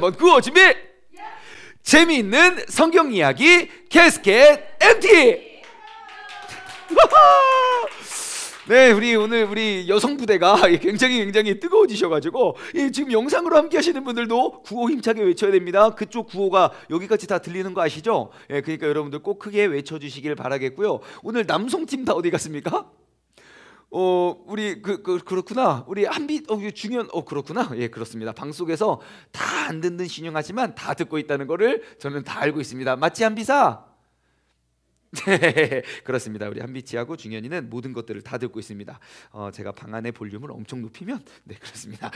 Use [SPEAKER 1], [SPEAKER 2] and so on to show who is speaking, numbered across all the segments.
[SPEAKER 1] 한번 구호 준비. 재미있는 성경 이야기 캐스켓 MT. 네, 우리 여성 부대가 굉장히 뜨거워지셔가지고 지금 영상으로 함께 하시는 분들도 구호 힘차게 외쳐야 됩니다. 그쪽 구호가 여기까지 다 들리는 거 아시죠? 예, 그러니까 여러분들 꼭 크게 외쳐주시길 바라겠고요. 오늘 남성팀 다 어디 갔습니까? 우리 그렇구나. 우리 한비 중현 그렇구나. 예, 그렇습니다. 방송에서 다 안 듣는 신용하지만 다 듣고 있다는 거를 저는 다 알고 있습니다. 맞지, 한비사? 네, 그렇습니다. 우리 한비치하고 중현이는 모든 것들을 다 듣고 있습니다. 제가 방 안의 볼륨을 엄청 높이면 네, 그렇습니다.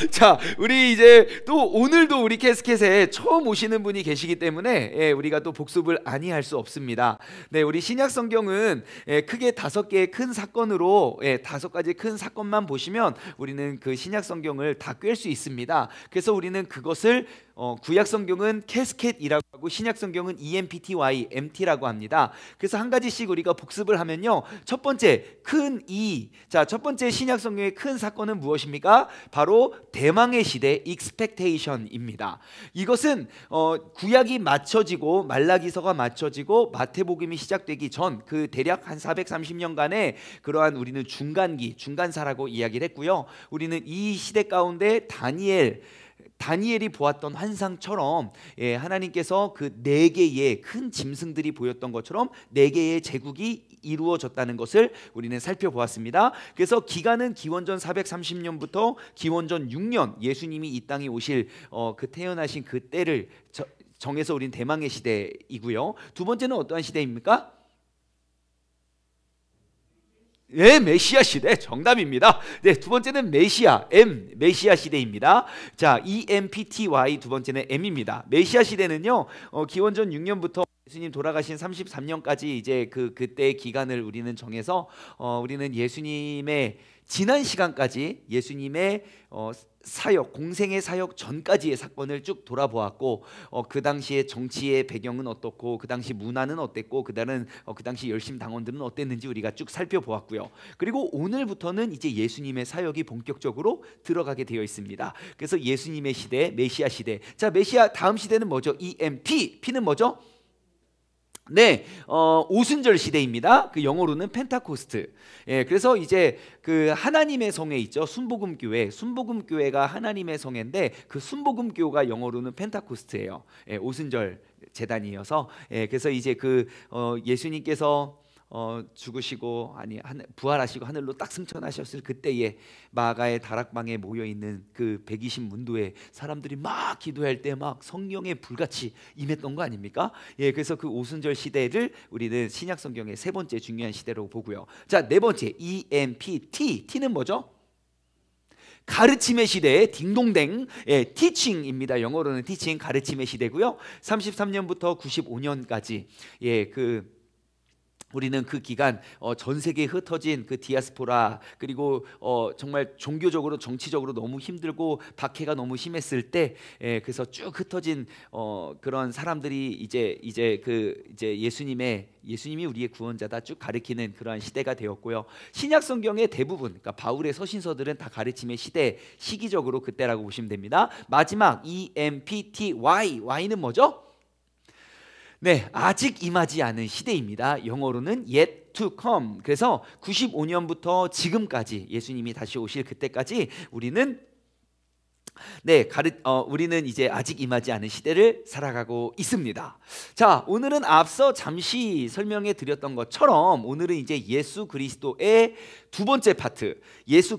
[SPEAKER 1] 자, 우리 이제 또 오늘도 우리 캐스켓에 처음 오시는 분이 계시기 때문에 예, 우리가 또 복습을 아니할 수 없습니다. 네, 우리 신약 성경은 크게 5개의 큰 사건으로 5가지 큰 사건만 보시면 우리는 그 신약 성경을 다 꿰 수 있습니다. 그래서 우리는 그것을 구약 성경은 캐스켓이라고 하고 신약 성경은 EMPTY, MT라고 합니다. 그래서 한 가지씩 우리가 복습을 하면요. 첫 번째 큰 E. 자, 첫 번째 신약 성경의 큰 사건은 무엇입니까? 바로 대망의 시대 expectation입니다. 이것은 구약이 맞춰지고 말라기서가 맞춰지고 마태복음이 시작되기 전 그 대략 한 430년간의 그러한 우리는 중간기, 중간사라고 이야기를 했고요. 우리는 이 시대 가운데 다니엘이 보았던 환상처럼 하나님께서 그 4개의 큰 짐승들이 보였던 것처럼 4개의 제국이 이루어졌다는 것을 우리는 살펴보았습니다. 그래서 기간은 기원전 430년부터 기원전 6년 예수님이 이 땅에 오실 그 태어나신 그 때를 정해서 우리는 대망의 시대이고요. 두 번째는 어떠한 시대입니까? 예, 메시아 시대 정답입니다. 네, 두 번째는 메시아 시대입니다. 자, EMPTY 두 번째는 M입니다. 메시아 시대는요, 기원전 6년부터 예수님 돌아가신 33년까지 이제 그때의 기간을 우리는 정해서 우리는 예수님의 지난 시간까지 예수님의 사역, 공생의 사역 전까지의 사건을 쭉 돌아보았고 그 당시의 정치의 배경은 어떻고 그 당시 문화는 어땠고 그 당시 열심 당원들은 어땠는지 우리가 쭉 살펴보았고요. 그리고 오늘부터는 이제 예수님의 사역이 본격적으로 들어가게 되어 있습니다. 그래서 예수님의 시대, 메시아 시대. 자, 메시아 다음 시대는 뭐죠? EMP. P는 뭐죠? 네, 오순절 시대입니다. 그 영어로는 펜타코스트. 예, 그래서 이제 그 하나님의 성회 있죠. 순복음교회가 하나님의 성회인데 그 순복음교가 영어로는 펜타코스트예요. 예, 오순절 제단이어서 그래서 이제 예수님께서 죽으시고 부활하시고 하늘로 딱 승천하셨을 그때에 마가의 다락방에 모여 있는 그 120문도의 사람들이 막 기도할 때 막 성령의 불같이 임했던 거 아닙니까? 예, 그래서 그 오순절 시대를 우리는 신약 성경의 세 번째 중요한 시대로 보고요. 자, 네 번째 EMPT. T는 뭐죠? 가르침의 시대의 딩동댕, teaching입니다. 영어로는 teaching, 가르침의 시대고요. 33년부터 95년까지 우리는 그 기간 전 세계에 흩어진 그 디아스포라 그리고 정말 종교적으로 정치적으로 너무 힘들고 박해가 너무 심했을 때 그래서 쭉 흩어진 그런 사람들이 이제 예수님이 우리의 구원자다 쭉 가리키는 그러한 시대가 되었고요. 신약 성경의 대부분 그러니까 바울의 서신서들은 다 가르침의 시기적으로 그때라고 보시면 됩니다. 마지막 EMPTY, Y는 뭐죠? 네, 아직 임하지 않은 시대입니다. 영어로는 yet to come. 그래서 95년부터 지금까지 예수님이 다시 오실 그때까지 우리는 우리는 이제 아직 임하지 않은 시대를 살아가고 있습니다. 자, 오늘은 앞서 잠시 설명해 드렸던 것처럼 오늘은 이제 예수 그리스도의 두 번째 파트,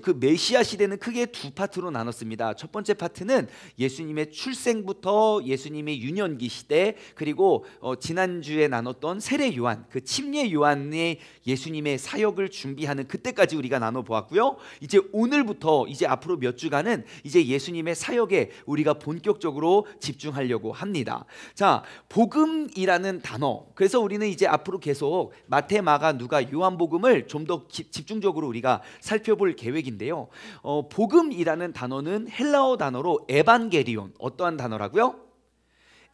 [SPEAKER 1] 그 메시아 시대는 크게 두 파트로 나눴습니다. 첫 번째 파트는 예수님의 출생부터 예수님의 유년기 시대, 그리고 지난주에 나눴던 세례 요한, 그 침례 요한의 예수님의 사역을 준비하는 그때까지 우리가 나눠보았고요. 이제 오늘부터 이제 앞으로 몇 주간은 이제 예수님의 사역에 우리가 본격적으로 집중하려고 합니다. 자, 복음이라는 단어. 그래서 우리는 이제 앞으로 계속 마태, 마가, 누가, 요한복음을 좀 더 집중적으로 우리가 살펴볼 계획인데요. 복음이라는 단어는 헬라어 단어로 에반게리온. 어떠한 단어라고요?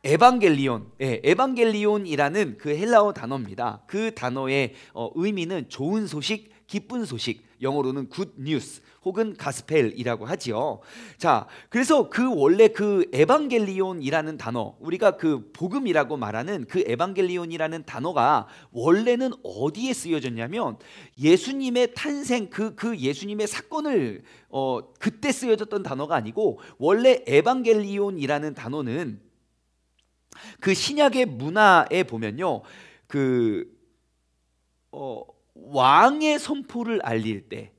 [SPEAKER 1] 에반겔리온, 에반겔리온이라는 그 헬라어 단어입니다. 그 단어의 의미는 좋은 소식, 기쁜 소식, 영어로는 good news 혹은 가스펠이라고 하지요. 자, 그래서 그 원래 그 에반겔리온이라는 단어, 우리가 그 복음이라고 말하는 그 에반겔리온이라는 단어가 원래는 어디에 쓰여졌냐면 예수님의 탄생, 그 예수님의 사건을 그때 쓰여졌던 단어가 아니고, 원래 에반겔리온이라는 단어는 그 신약의 문화에 보면요, 왕의 선포를 알릴 때,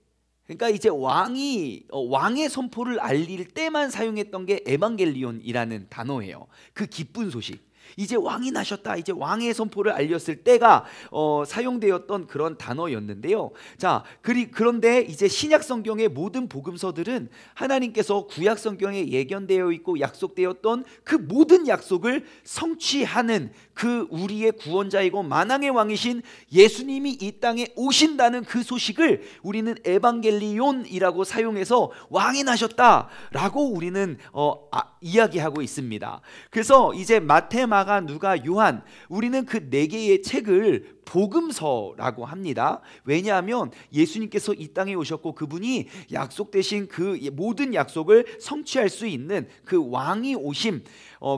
[SPEAKER 1] 그러니까 이제 왕의 선포를 알릴 때만 사용했던 게 에반겔리온이라는 단어예요. 그 기쁜 소식, 이제 왕이 나셨다, 이제 왕의 선포를 알렸을 때가 사용되었던 그런 단어였는데요. 자, 그런데 이제 신약 성경의 모든 복음서들은 하나님께서 구약 성경에 예견되어 있고 약속되었던 그 모든 약속을 성취하는 그 우리의 구원자이고 만왕의 왕이신 예수님이 이 땅에 오신다는 그 소식을 우리는 에반겔리온이라고 사용해서 왕이 나셨다라고 우리는 이야기하고 있습니다. 그래서 이제 마태, 마가, 누가, 요한, 우리는 그 네 개의 책을 복음서라고 합니다. 왜냐하면 예수님께서 이 땅에 오셨고 그분이 약속되신 그 모든 약속을 성취할 수 있는 그 왕이 오심,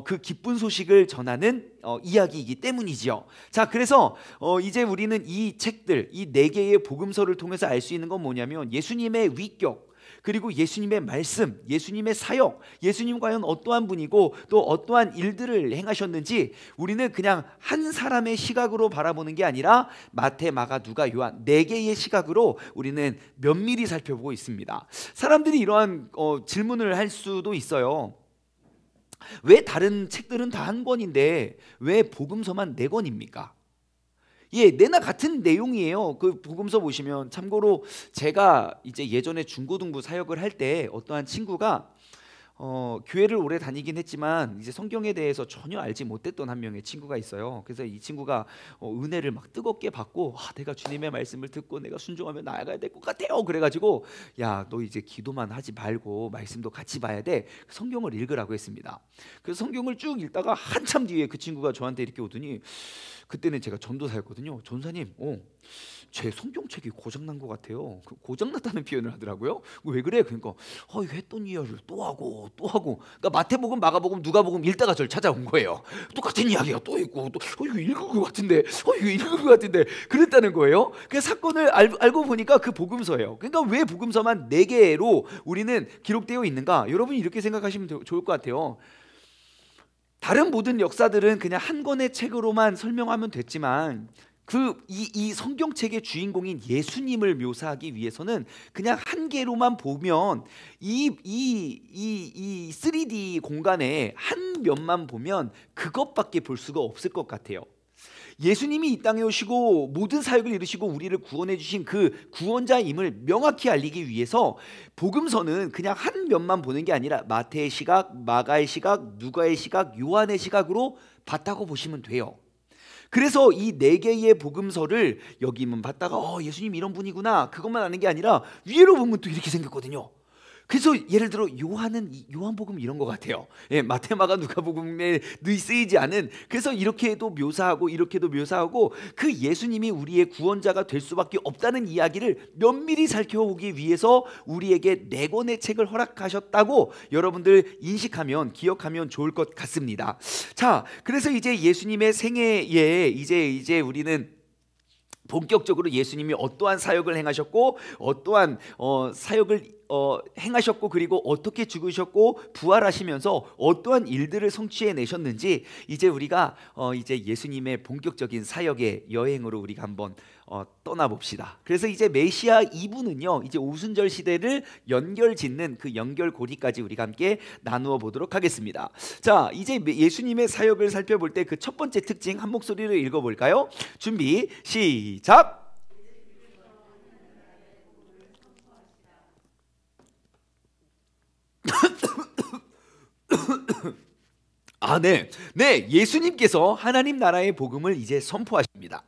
[SPEAKER 1] 그 기쁜 소식을 전하는 이야기이기 때문이지요. 자, 그래서 이제 우리는 이 책들, 이 네 개의 복음서를 통해서 알 수 있는 건 뭐냐면 예수님의 위격, 그리고 예수님의 말씀, 예수님의 사역, 예수님 과연 어떠한 분이고 또 어떠한 일들을 행하셨는지 우리는 그냥 한 사람의 시각으로 바라보는 게 아니라 마태, 마가, 누가, 요한 네 개의 시각으로 우리는 면밀히 살펴보고 있습니다. 사람들이 이러한 질문을 할 수도 있어요. 왜 다른 책들은 다 한 권인데 왜 복음서만 네 권입니까? 예, 내나 같은 내용이에요. 그 복음서 보시면, 참고로 제가 이제 예전에 중고등부 사역을 할 때 어떠한 친구가 교회를 오래 다니긴 했지만 이제 성경에 대해서 전혀 알지 못했던 한 명의 친구가 있어요. 그래서 이 친구가 은혜를 막 뜨겁게 받고, 내가 주님의 말씀을 듣고 내가 순종하면 나아가야 될 것 같아요. 그래가지고 야, 너 이제 기도만 하지 말고 말씀도 같이 봐야 돼. 성경을 읽으라고 했습니다. 그래서 성경을 쭉 읽다가 한참 뒤에 그 친구가 저한테 이렇게 오더니, 그때는 제가 전도사였거든요. 전사님, 제 성경책이 고장난 것 같아요. 고장났다는 표현을 하더라고요. 왜 그래? 그러니까 이거 했던 이야기를 또 하고 그러니까 마태복음, 마가복음, 누가복음 읽다가 저를 찾아온 거예요. 똑같은 이야기가 또 있고, 또 이거 읽은 것 같은데, 이거 읽은 것 같은데, 그랬다는 거예요. 그 사건을 알고 보니까 그 복음서예요. 그러니까 왜 복음서만 4개로 우리는 기록되어 있는가? 여러분이 이렇게 생각하시면 좋을 것 같아요. 다른 모든 역사들은 그냥 한 권의 책으로만 설명하면 됐지만 이 성경책의 주인공인 예수님을 묘사하기 위해서는 그냥 한 개로만 보면 이 3D 공간에 한 면만 보면 그것밖에 볼 수가 없을 것 같아요. 예수님이 이 땅에 오시고 모든 사역을 이루시고 우리를 구원해 주신 그 구원자임을 명확히 알리기 위해서 복음서는 그냥 한 면만 보는 게 아니라 마태의 시각, 마가의 시각, 누가의 시각, 요한의 시각으로 봤다고 보시면 돼요. 그래서 이 4개의 복음서를 여기만 봤다가 예수님 이런 분이구나, 그것만 아는 게 아니라 위로 보면 또 이렇게 생겼거든요. 그래서 예를 들어 요한복음 이런 것 같아요. 예, 마태, 마가, 누가복음에 늘 쓰이지 않은, 그래서 이렇게도 묘사하고 이렇게도 묘사하고 그 예수님이 우리의 구원자가 될 수밖에 없다는 이야기를 면밀히 살펴보기 위해서 우리에게 4권의 책을 허락하셨다고 여러분들 인식하면, 기억하면 좋을 것 같습니다. 자, 그래서 이제 예수님의 생애에 이제 우리는 본격적으로 예수님이 어떠한 사역을 행하셨고 어떠한 사역을 행하셨고 그리고 어떻게 죽으셨고 부활하시면서 어떠한 일들을 성취해 내셨는지 이제 우리가 이제 예수님의 본격적인 사역의 여행으로 우리가 한번 떠나봅시다. 그래서 이제 메시아 2부는요 이제 오순절 시대를 연결짓는 그 연결고리까지 우리가 함께 나누어 보도록 하겠습니다. 자, 이제 예수님의 사역을 살펴볼 때 그 첫 번째 특징 한 목소리로 읽어볼까요? 준비 시작. 네, 예수님께서 하나님 나라의 복음을 이제 선포하십니다.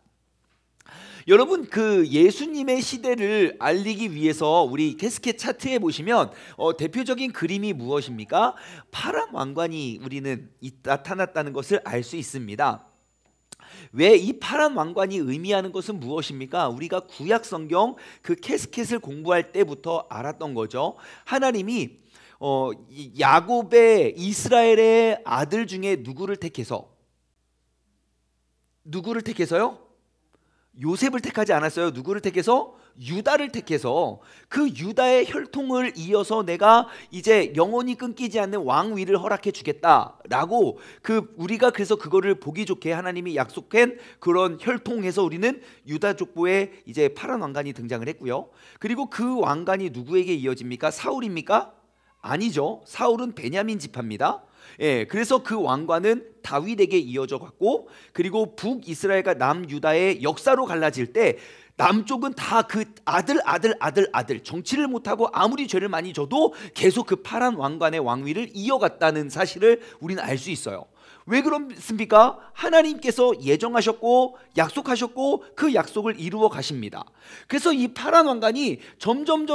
[SPEAKER 1] 여러분, 그 예수님의 시대를 알리기 위해서 우리 캐스켓 차트에 보시면 대표적인 그림이 무엇입니까? 파란 왕관이 우리는 나타났다는 것을 알 수 있습니다. 왜 이 파란 왕관이 의미하는 것은 무엇입니까? 우리가 구약 성경 그 캐스켓을 공부할 때부터 알았던 거죠. 하나님이 야곱의 이스라엘의 아들 중에 누구를 택해서요? 요셉을 택하지 않았어요. 누구를 택해서? 유다를 택해서 그 유다의 혈통을 이어서 내가 이제 영원히 끊기지 않는 왕위를 허락해 주겠다라고 우리가 그래서 그거를 보기 좋게 하나님이 약속한 그런 혈통에서 우리는 유다 족보에 이제 파란 왕관이 등장을 했고요. 그리고 그 왕관이 누구에게 이어집니까? 사울입니까? 아니죠. 사울은 베냐민 지파입니다. 예, 그래서 그 왕관은 다윗에게 이어져 갔고, 그리고 북이스라엘과 남유다의 역사로 갈라질 때 남쪽은 다 그 아들 정치를 못하고 아무리 죄를 많이 져도 계속 그 파란 왕관의 왕위를 이어갔다는 사실을 우리는 알 수 있어요. 왜 그렇습니까? 하나님께서 예정하셨고 약속하셨고 그 약속을 이루어 가십니다. 그래서 이 파란 왕관이 점점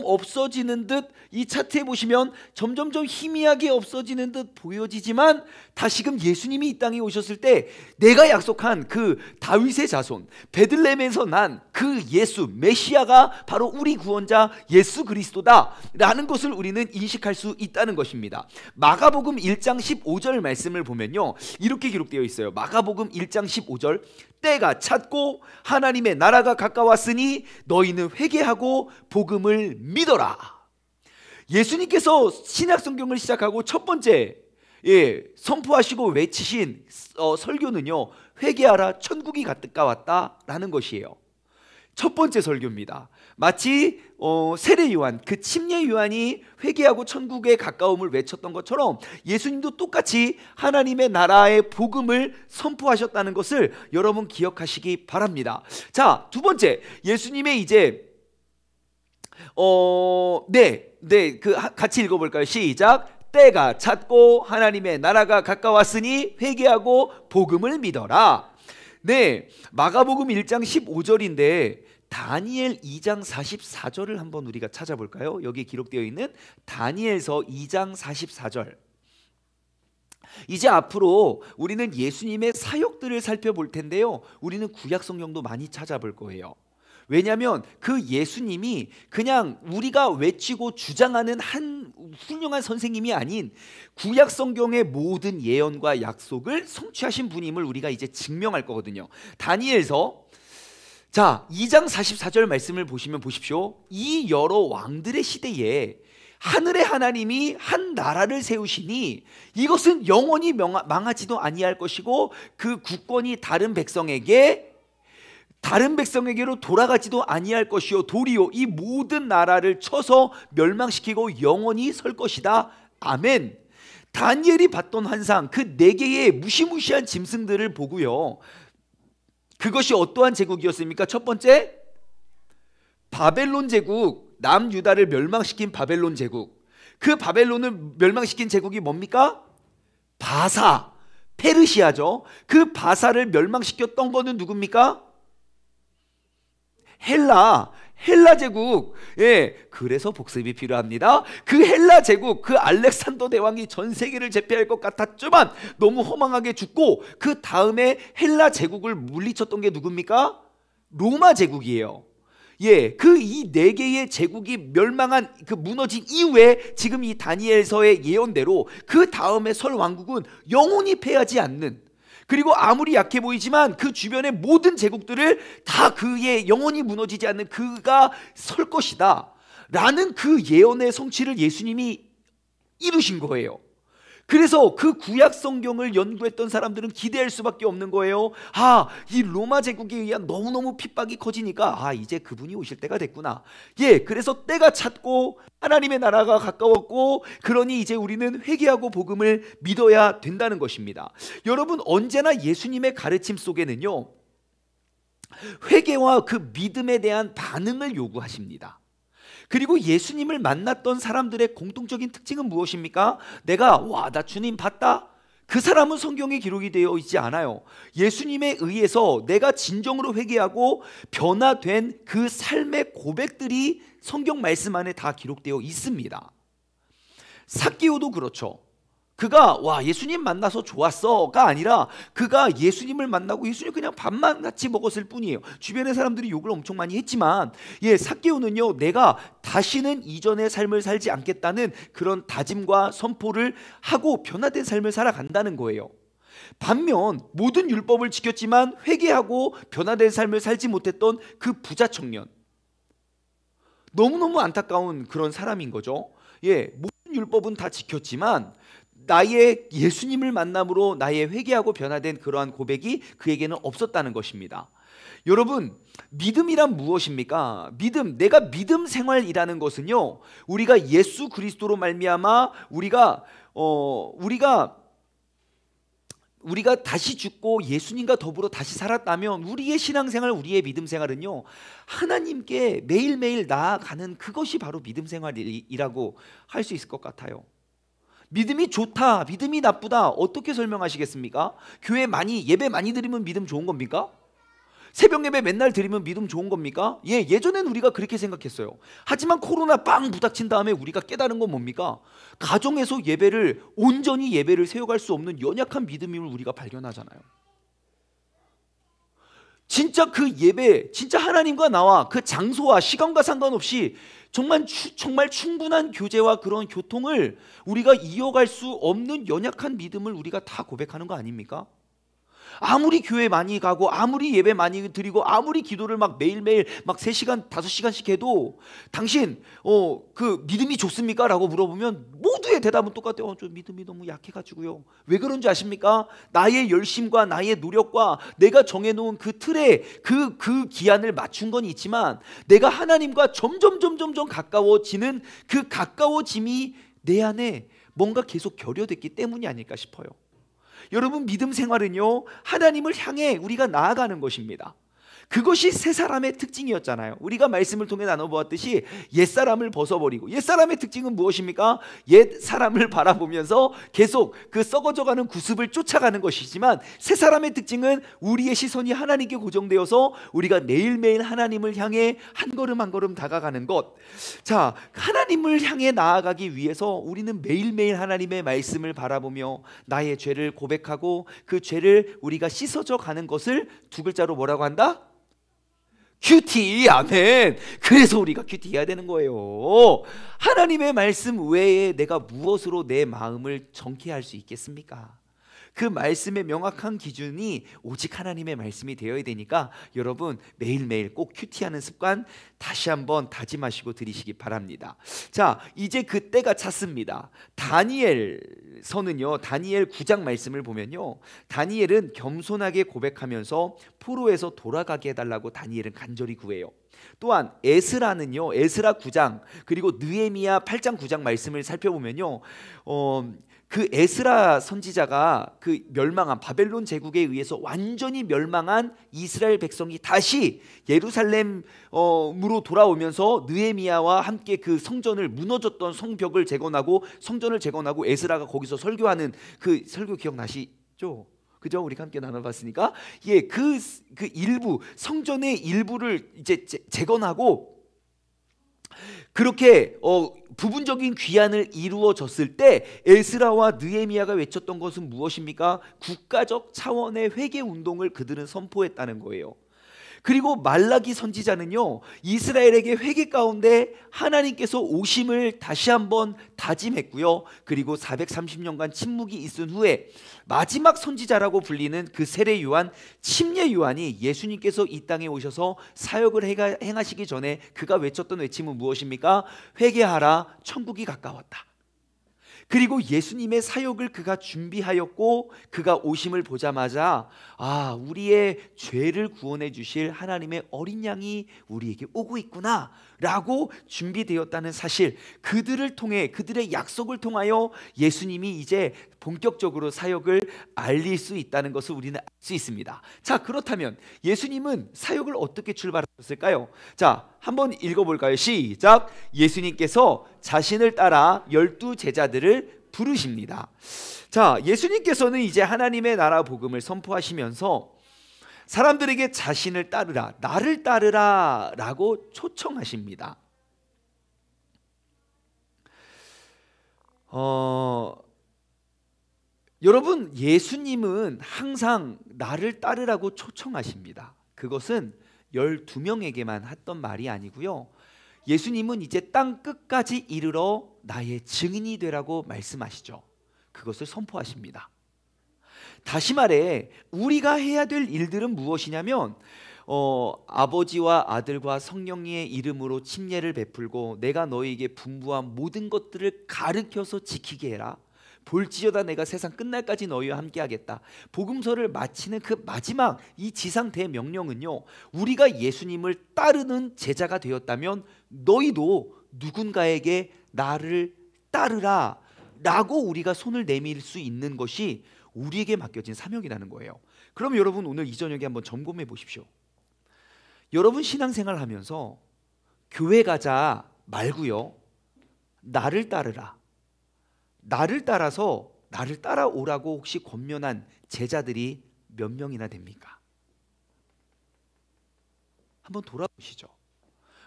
[SPEAKER 1] 없어지는 듯, 이 차트에 보시면 점점점 희미하게 없어지는 듯 보여지지만 다시금 예수님이 이 땅에 오셨을 때 내가 약속한 그 다윗의 자손 베들레헴에서 난 그 예수 메시아가 바로 우리 구원자 예수 그리스도다 라는 것을 우리는 인식할 수 있다는 것입니다. 마가복음 1장 15절 말씀을 보면요, 이렇게 기록되어 있어요. 마가복음 1장 15절, 때가 찼고 하나님의 나라가 가까웠으니 너희는 회개하고 복음을 믿어라. 예수님께서 신약성경을 시작하고 첫 번째 선포하시고 외치신 설교는요, 회개하라 천국이 가까웠다 라는 것이에요. 첫 번째 설교입니다. 마치 세례 요한, 그 침례 요한이 회개하고 천국의 가까움을 외쳤던 것처럼 예수님도 똑같이 하나님의 나라의 복음을 선포하셨다는 것을 여러분 기억하시기 바랍니다. 자, 두 번째, 예수님의 이제 같이 읽어볼까요? 시작. 때가 찼고 하나님의 나라가 가까웠으니 회개하고 복음을 믿어라. 네, 마가복음 1장 15절인데 다니엘 2장 44절을 한번 우리가 찾아볼까요? 여기 기록되어 있는 다니엘서 2장 44절. 이제 앞으로 우리는 예수님의 사역들을 살펴볼 텐데요, 우리는 구약 성경도 많이 찾아볼 거예요. 왜냐하면 그 예수님이 그냥 우리가 외치고 주장하는 한 훌륭한 선생님이 아닌 구약 성경의 모든 예언과 약속을 성취하신 분임을 우리가 이제 증명할 거거든요. 다니엘서 2장 44절 말씀을 보시면 보십시오. 이 여러 왕들의 시대에 하늘의 하나님이 한 나라를 세우시니 이것은 영원히 망하지도 아니할 것이고 그 국권이 다른 백성에게로 돌아가지도 아니할 것이요 도리요 이 모든 나라를 쳐서 멸망시키고 영원히 설 것이다. 아멘. 다니엘이 봤던 환상, 그 4개의 무시무시한 짐승들을 보고요, 그것이 어떠한 제국이었습니까? 첫 번째, 바벨론 제국, 남유다를 멸망시킨 바벨론 제국. 그 바벨론을 멸망시킨 제국이 뭡니까? 바사, 페르시아죠. 그 바사를 멸망시켰던 거는 누굽니까? 헬라 제국. 그래서 복습이 필요합니다. 그 헬라 제국, 그 알렉산더 대왕이 전 세계를 제패할 것 같았지만 너무 허망하게 죽고 그 다음에 헬라 제국을 물리쳤던 게 누굽니까? 로마 제국이에요. 그 이 4개의 제국이 멸망한 그 무너진 이후에 지금 이 다니엘서의 예언대로 그 다음에 설 왕국은 영원히 패하지 않는, 그리고 아무리 약해 보이지만 그 주변의 모든 제국들을 다 그의 영원히 무너지지 않는 그가 설 것이다 라는 그 예언의 성취를 예수님이 이루신 거예요. 그래서 그 구약 성경을 연구했던 사람들은 기대할 수밖에 없는 거예요. 이 로마 제국에 의한 너무너무 핍박이 커지니까 이제 그분이 오실 때가 됐구나. 그래서 때가 찼고 하나님의 나라가 가까웠고 그러니 이제 우리는 회개하고 복음을 믿어야 된다는 것입니다. 여러분, 언제나 예수님의 가르침 속에는요, 회개와 그 믿음에 대한 반응을 요구하십니다. 그리고 예수님을 만났던 사람들의 공통적인 특징은 무엇입니까? 나 주님 봤다. 그 사람은 성경에 기록이 되어 있지 않아요. 예수님에 의해서 내가 진정으로 회개하고 변화된 그 삶의 고백들이 성경 말씀 안에 다 기록되어 있습니다. 삭개오도 그렇죠. 그가 와 예수님 만나서 좋았어가 아니라 그가 예수님을 만나고 예수님 그냥 밥만 같이 먹었을 뿐이에요. 주변의 사람들이 욕을 엄청 많이 했지만 삭개오는요, 내가 다시는 이전의 삶을 살지 않겠다는 그런 다짐과 선포를 하고 변화된 삶을 살아간다는 거예요. 반면 모든 율법을 지켰지만 회개하고 변화된 삶을 살지 못했던 그 부자 청년, 너무너무 안타까운 그런 사람인 거죠. 모든 율법은 다 지켰지만 나의 예수님을 만남으로 나의 회개하고 변화된 그러한 고백이 그에게는 없었다는 것입니다. 여러분, 믿음이란 무엇입니까? 내가 믿음 생활이라는 것은요, 우리가 예수 그리스도로 말미암아 우리가 다시 죽고 예수님과 더불어 다시 살았다면 우리의 신앙생활, 우리의 믿음 생활은요, 하나님께 매일매일 나아가는 그것이 바로 믿음 생활이라고 할 수 있을 것 같아요. 믿음이 좋다, 믿음이 나쁘다, 어떻게 설명하시겠습니까? 예배 많이 드리면 믿음 좋은 겁니까? 새벽 예배 맨날 드리면 믿음 좋은 겁니까? 예전엔 우리가 그렇게 생각했어요. 하지만 코로나 빵 부닥친 다음에 우리가 깨달은 건 뭡니까? 가정에서 온전히 예배를 세워갈 수 없는 연약한 믿음임을 우리가 발견하잖아요. 진짜 그 예배, 진짜 하나님과 나와 그 장소와 시간과 상관없이 정말 충분한 교제와 그런 교통을 우리가 이어갈 수 없는 연약한 믿음을 우리가 다 고백하는 거 아닙니까? 아무리 교회 많이 가고 아무리 예배 많이 드리고 아무리 기도를 막 매일매일 막 3시간 5시간씩 해도 당신 그 믿음이 좋습니까? 라고 물어보면 모두의 대답은 똑같아요. 저 믿음이 너무 약해가지고요. 왜 그런지 아십니까? 나의 열심과 나의 노력과 내가 정해놓은 그 틀에 그 기한을 맞춘 건 있지만 내가 하나님과 점점 가까워지는 그 가까워짐이 내 안에 뭔가 계속 결여됐기 때문이 아닐까 싶어요. 여러분, 믿음 생활은요, 하나님을 향해 우리가 나아가는 것입니다. 그것이 새 사람의 특징이었잖아요. 우리가 말씀을 통해 나눠보았듯이 옛사람을 벗어버리고, 옛사람의 특징은 무엇입니까? 옛사람을 바라보면서 계속 그 썩어져가는 구습을 쫓아가는 것이지만, 새 사람의 특징은 우리의 시선이 하나님께 고정되어서 우리가 매일매일 하나님을 향해 한 걸음 한 걸음 다가가는 것. 자, 하나님을 향해 나아가기 위해서 우리는 매일매일 하나님의 말씀을 바라보며 나의 죄를 고백하고 그 죄를 우리가 씻어져 가는 것을 두 글자로 뭐라고 한다? 큐티. 아멘. 그래서 우리가 큐티 해야 되는 거예요. 하나님의 말씀 외에 내가 무엇으로 내 마음을 정케할 수 있겠습니까? 그 말씀의 명확한 기준이 오직 하나님의 말씀이 되어야 되니까 여러분, 매일매일 꼭 큐티하는 습관 다시 한번 다짐하시고 드리시기 바랍니다. 자, 이제 그 때가 찼습니다. 다니엘서는요, 다니엘 9장 말씀을 보면요, 다니엘은 겸손하게 고백하면서 포로에서 돌아가게 해달라고 다니엘은 간절히 구해요. 또한 에스라는요, 에스라 9장 그리고 느헤미야 8장 9장 말씀을 살펴보면요, 그 에스라 선지자가 그 멸망한 바벨론 제국에 의해서 완전히 멸망한 이스라엘 백성이 다시 예루살렘으로 돌아오면서 느헤미야와 함께 그 성전을, 무너졌던 성벽을 재건하고 성전을 재건하고 에스라가 거기서 설교하는 그 설교 기억나시죠? 그죠? 우리가 함께 나눠봤으니까 그 일부, 성전의 일부를 이제 재건하고 그렇게 부분적인 귀환을 이루어졌을 때 에스라와 느헤미야가 외쳤던 것은 무엇입니까? 국가적 차원의 회개 운동을 그들은 선포했다는 거예요. 그리고 말라기 선지자는요, 이스라엘에게 회개 가운데 하나님께서 오심을 다시 한번 다짐했고요. 그리고 430년간 침묵이 있은 후에 마지막 선지자라고 불리는 그 세례 요한, 침례 요한이 예수님께서 이 땅에 오셔서 사역을 행하시기 전에 그가 외쳤던 외침은 무엇입니까? 회개하라, 천국이 가까웠다. 그리고 예수님의 사역을 그가 준비하였고 그가 오심을 보자마자 우리의 죄를 구원해 주실 하나님의 어린 양이 우리에게 오고 있구나 라고 준비되었다는 사실, 그들을 통해, 그들의 약속을 통하여 예수님이 이제 본격적으로 사역을 알릴 수 있다는 것을 우리는 알 수 있습니다. 자, 그렇다면 예수님은 사역을 어떻게 출발하셨을까요? 자, 한번 읽어볼까요? 시작. 예수님께서 자신을 따라 12 제자들을 부르십니다. 자, 예수님께서는 이제 하나님의 나라 복음을 선포하시면서 사람들에게 자신을 따르라, 나를 따르라 라고 초청하십니다. 여러분, 예수님은 항상 나를 따르라고 초청하십니다. 그것은 12명에게만 했던 말이 아니고요, 예수님은 이제 땅 끝까지 이르러 나의 증인이 되라고 말씀하시죠. 그것을 선포하십니다. 다시 말해 우리가 해야 될 일들은 무엇이냐면 아버지와 아들과 성령의 이름으로 침례를 베풀고 내가 너희에게 분부한 모든 것들을 가르쳐서 지키게 해라. 볼지어다 내가 세상 끝날까지 너희와 함께하겠다. 복음서를 마치는 그 마지막 이 지상 대명령은요, 우리가 예수님을 따르는 제자가 되었다면 너희도 누군가에게 나를 따르라 라고 우리가 손을 내밀 수 있는 것이 우리에게 맡겨진 사명이라는 거예요. 그럼 여러분, 오늘 이 저녁에 한번 점검해 보십시오. 여러분, 신앙생활 하면서 교회 가자 말고요, 나를 따르라, 나를 따라서 나를 따라오라고 혹시 권면한 제자들이 몇 명이나 됩니까? 한번 돌아보시죠.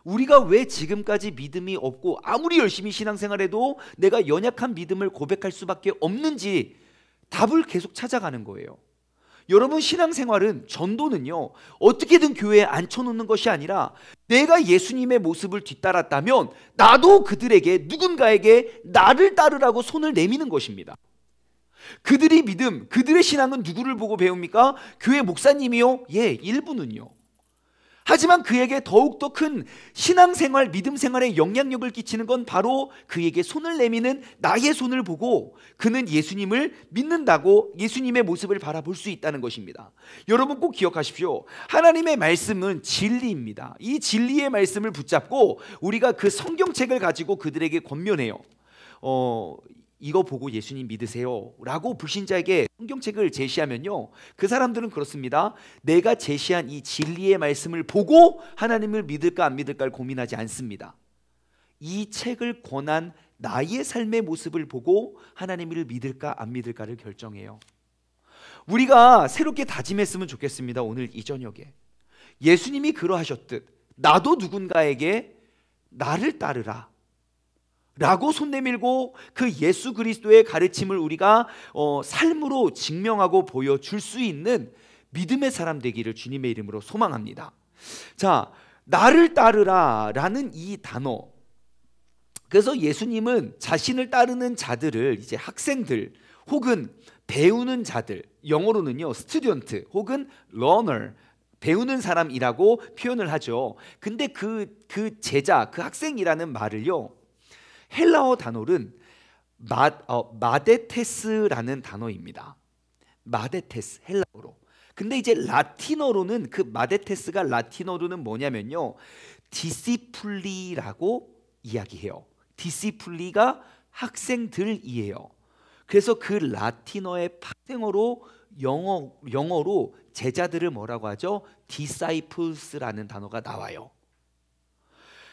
[SPEAKER 1] 우리가 왜 지금까지 믿음이 없고 아무리 열심히 신앙생활해도 내가 연약한 믿음을 고백할 수밖에 없는지 답을 계속 찾아가는 거예요. 여러분, 신앙생활은, 전도는요, 어떻게든 교회에 앉혀놓는 것이 아니라 내가 예수님의 모습을 뒤따랐다면 나도 그들에게, 누군가에게 나를 따르라고 손을 내미는 것입니다. 그들의 믿음, 그들의 신앙은 누구를 보고 배웁니까? 교회 목사님이요? 예, 일부는요. 하지만 그에게 더욱더 큰 신앙생활, 믿음생활에 영향력을 끼치는 건 바로 그에게 손을 내미는 나의 손을 보고 그는 예수님을 믿는다고 예수님의 모습을 바라볼 수 있다는 것입니다. 여러분, 꼭 기억하십시오. 하나님의 말씀은 진리입니다. 이 진리의 말씀을 붙잡고 우리가 그 성경책을 가지고 그들에게 권면해요. 이거 보고 예수님 믿으세요 라고 불신자에게 성경책을 제시하면요, 그 사람들은 그렇습니다. 내가 제시한 이 진리의 말씀을 보고 하나님을 믿을까 안 믿을까를 고민하지 않습니다. 이 책을 권한 나의 삶의 모습을 보고 하나님을 믿을까 안 믿을까를 결정해요. 우리가 새롭게 다짐했으면 좋겠습니다. 오늘 이 저녁에 예수님이 그러하셨듯 나도 누군가에게 나를 따르라 라고 손 내밀고 그 예수 그리스도의 가르침을 우리가 삶으로 증명하고 보여줄 수 있는 믿음의 사람 되기를 주님의 이름으로 소망합니다. 자, 나를 따르라 라는 이 단어, 그래서 예수님은 자신을 따르는 자들을 이제 학생들 혹은 배우는 자들, 영어로는요 스튜던트 혹은 러너, 배우는 사람이라고 표현을 하죠. 근데 그 제자, 그 학생이라는 말을요, 헬라어 단어는 마데테스라는 단어입니다. 마데테스, 헬라어로. 근데 이제 라틴어로는 그 마데테스가 라틴어로는 뭐냐면요, 디시플리라고 이야기해요. 디시플리가 학생들이에요. 그래서 그 라틴어의 파생어로 영어로 제자들을 뭐라고 하죠? disciples라는 단어가 나와요.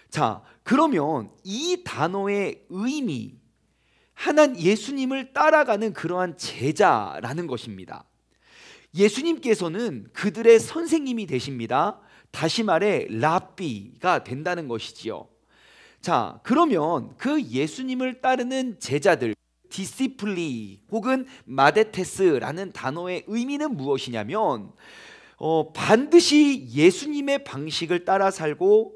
[SPEAKER 1] 자, 그러면 이 단어의 의미, 예수님을 따라가는 그러한 제자라는 것입니다. 예수님께서는 그들의 선생님이 되십니다. 다시 말해 랍비가 된다는 것이지요. 자, 그러면 그 예수님을 따르는 제자들, 디시플리 혹은 마데테스라는 단어의 의미는 무엇이냐면 반드시 예수님의 방식을 따라 살고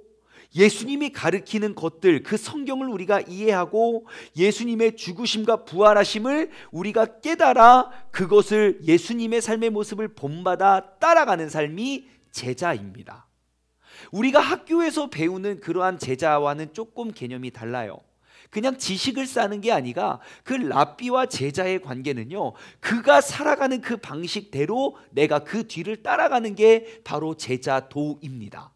[SPEAKER 1] 예수님이 가르치는 것들, 그 성경을 우리가 이해하고 예수님의 죽으심과 부활하심을 우리가 깨달아 그것을 예수님의 삶의 모습을 본받아 따라가는 삶이 제자입니다. 우리가 학교에서 배우는 그러한 제자와는 조금 개념이 달라요. 그냥 지식을 쌓는 게 아니라 그 랍비와 제자의 관계는요, 그가 살아가는 그 방식대로 내가 그 뒤를 따라가는 게 바로 제자도입니다.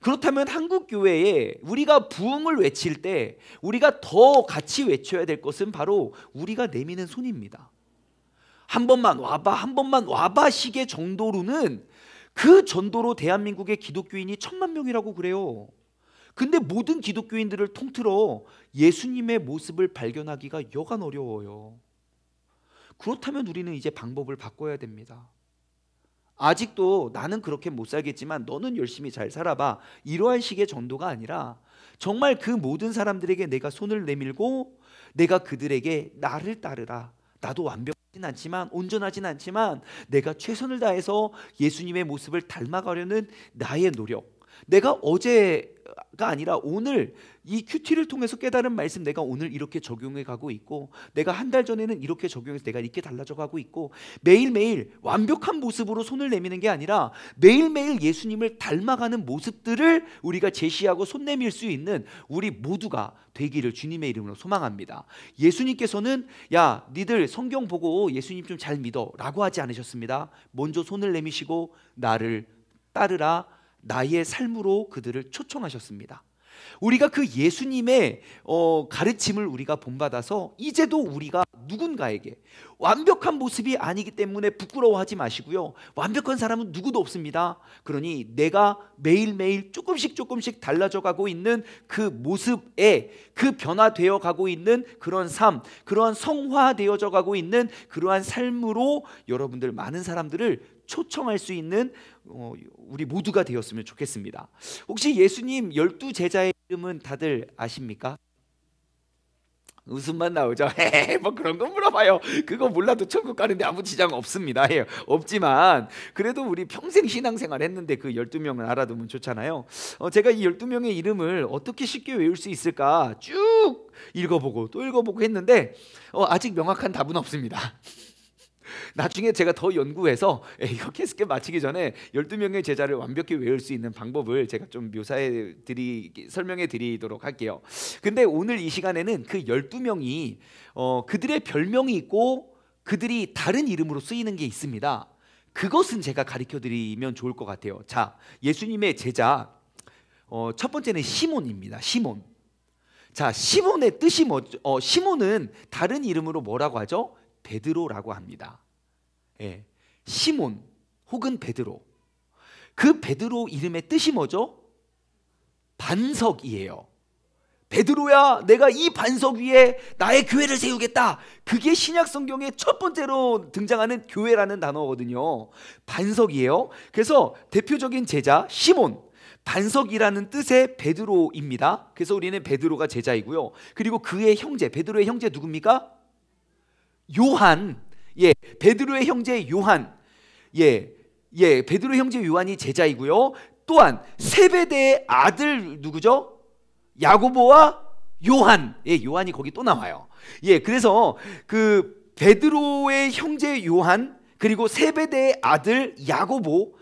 [SPEAKER 1] 그렇다면 한국 교회에 우리가 부흥을 외칠 때 우리가 더 같이 외쳐야 될 것은 바로 우리가 내미는 손입니다. 한 번만 와봐, 한 번만 와봐 식의 정도로는, 그 정도로 대한민국의 기독교인이 1000만 명이라고 그래요. 근데 모든 기독교인들을 통틀어 예수님의 모습을 발견하기가 여간 어려워요. 그렇다면 우리는 이제 방법을 바꿔야 됩니다. 아직도 나는 그렇게 못 살겠지만 너는 열심히 잘 살아봐, 이러한 식의 전도가 아니라 정말 그 모든 사람들에게 내가 손을 내밀고 내가 그들에게 나를 따르라, 나도 완벽하진 않지만 온전하진 않지만 내가 최선을 다해서 예수님의 모습을 닮아가려는 나의 노력, 내가 어제가 아니라 오늘 이 큐티를 통해서 깨달은 말씀 내가 오늘 이렇게 적용해 가고 있고, 내가 한 달 전에는 이렇게 적용해서 내가 이렇게 달라져 가고 있고, 매일매일 완벽한 모습으로 손을 내미는 게 아니라 매일매일 예수님을 닮아가는 모습들을 우리가 제시하고 손 내밀 수 있는 우리 모두가 되기를 주님의 이름으로 소망합니다. 예수님께서는 야 니들 성경 보고 예수님 좀 잘 믿어 라고 하지 않으셨습니다. 먼저 손을 내미시고 나를 따르라, 나의 삶으로 그들을 초청하셨습니다. 우리가 그 예수님의 가르침을 우리가 본받아서 이제도 우리가 누군가에게, 완벽한 모습이 아니기 때문에 부끄러워하지 마시고요, 완벽한 사람은 누구도 없습니다. 그러니 내가 매일매일 조금씩 달라져 가고 있는 그 모습에, 그 변화되어 가고 있는 그런 삶, 그러한 성화되어져 가고 있는 그러한 삶으로 여러분들 많은 사람들을 초청할 수 있는 우리 모두가 되었으면 좋겠습니다. 혹시 예수님 12제자의 이름은 다들 아십니까? 웃음만 나오죠. 뭐 그런 거 물어봐요. 그거 몰라도 천국 가는데 아무 지장 없습니다. 없지만 그래도 우리 평생 신앙생활 했는데 그 12명을 알아두면 좋잖아요. 제가 이 12명의 이름을 어떻게 쉽게 외울 수 있을까 쭉 읽어보고 또 읽어보고 했는데 아직 명확한 답은 없습니다. 나중에 제가 더 연구해서 이거 캐스켓 마치기 전에 12명의 제자를 완벽히 외울 수 있는 방법을 제가 좀 설명해 드리도록 할게요. 근데 오늘 이 시간에는 그 12명이 그들의 별명이 있고 그들이 다른 이름으로 쓰이는 게 있습니다. 그것은 제가 가르쳐 드리면 좋을 것 같아요. 자, 예수님의 제자 첫 번째는 시몬입니다. 시몬. 자, 시몬의 뜻이 뭐죠? 시몬은 다른 이름으로 뭐라고 하죠? 베드로라고 합니다. 예, 시몬 혹은 베드로. 그 베드로 이름의 뜻이 뭐죠? 반석이에요. 베드로야, 내가 이 반석 위에 나의 교회를 세우겠다. 그게 신약 성경의 첫 번째로 등장하는 교회라는 단어거든요. 반석이에요. 그래서 대표적인 제자 시몬, 반석이라는 뜻의 베드로입니다. 그래서 우리는 베드로가 제자이고요. 그리고 그의 형제, 베드로의 형제 누굽니까? 요한. 예, 베드로의 형제 요한. 베드로의 형제 요한이 제자이고요. 또한 세베대의 아들 누구죠? 야고보와 요한. 예, 요한이 거기 또 나와요. 예, 그래서 그 베드로의 형제 요한, 그리고 세베대의 아들 야고보.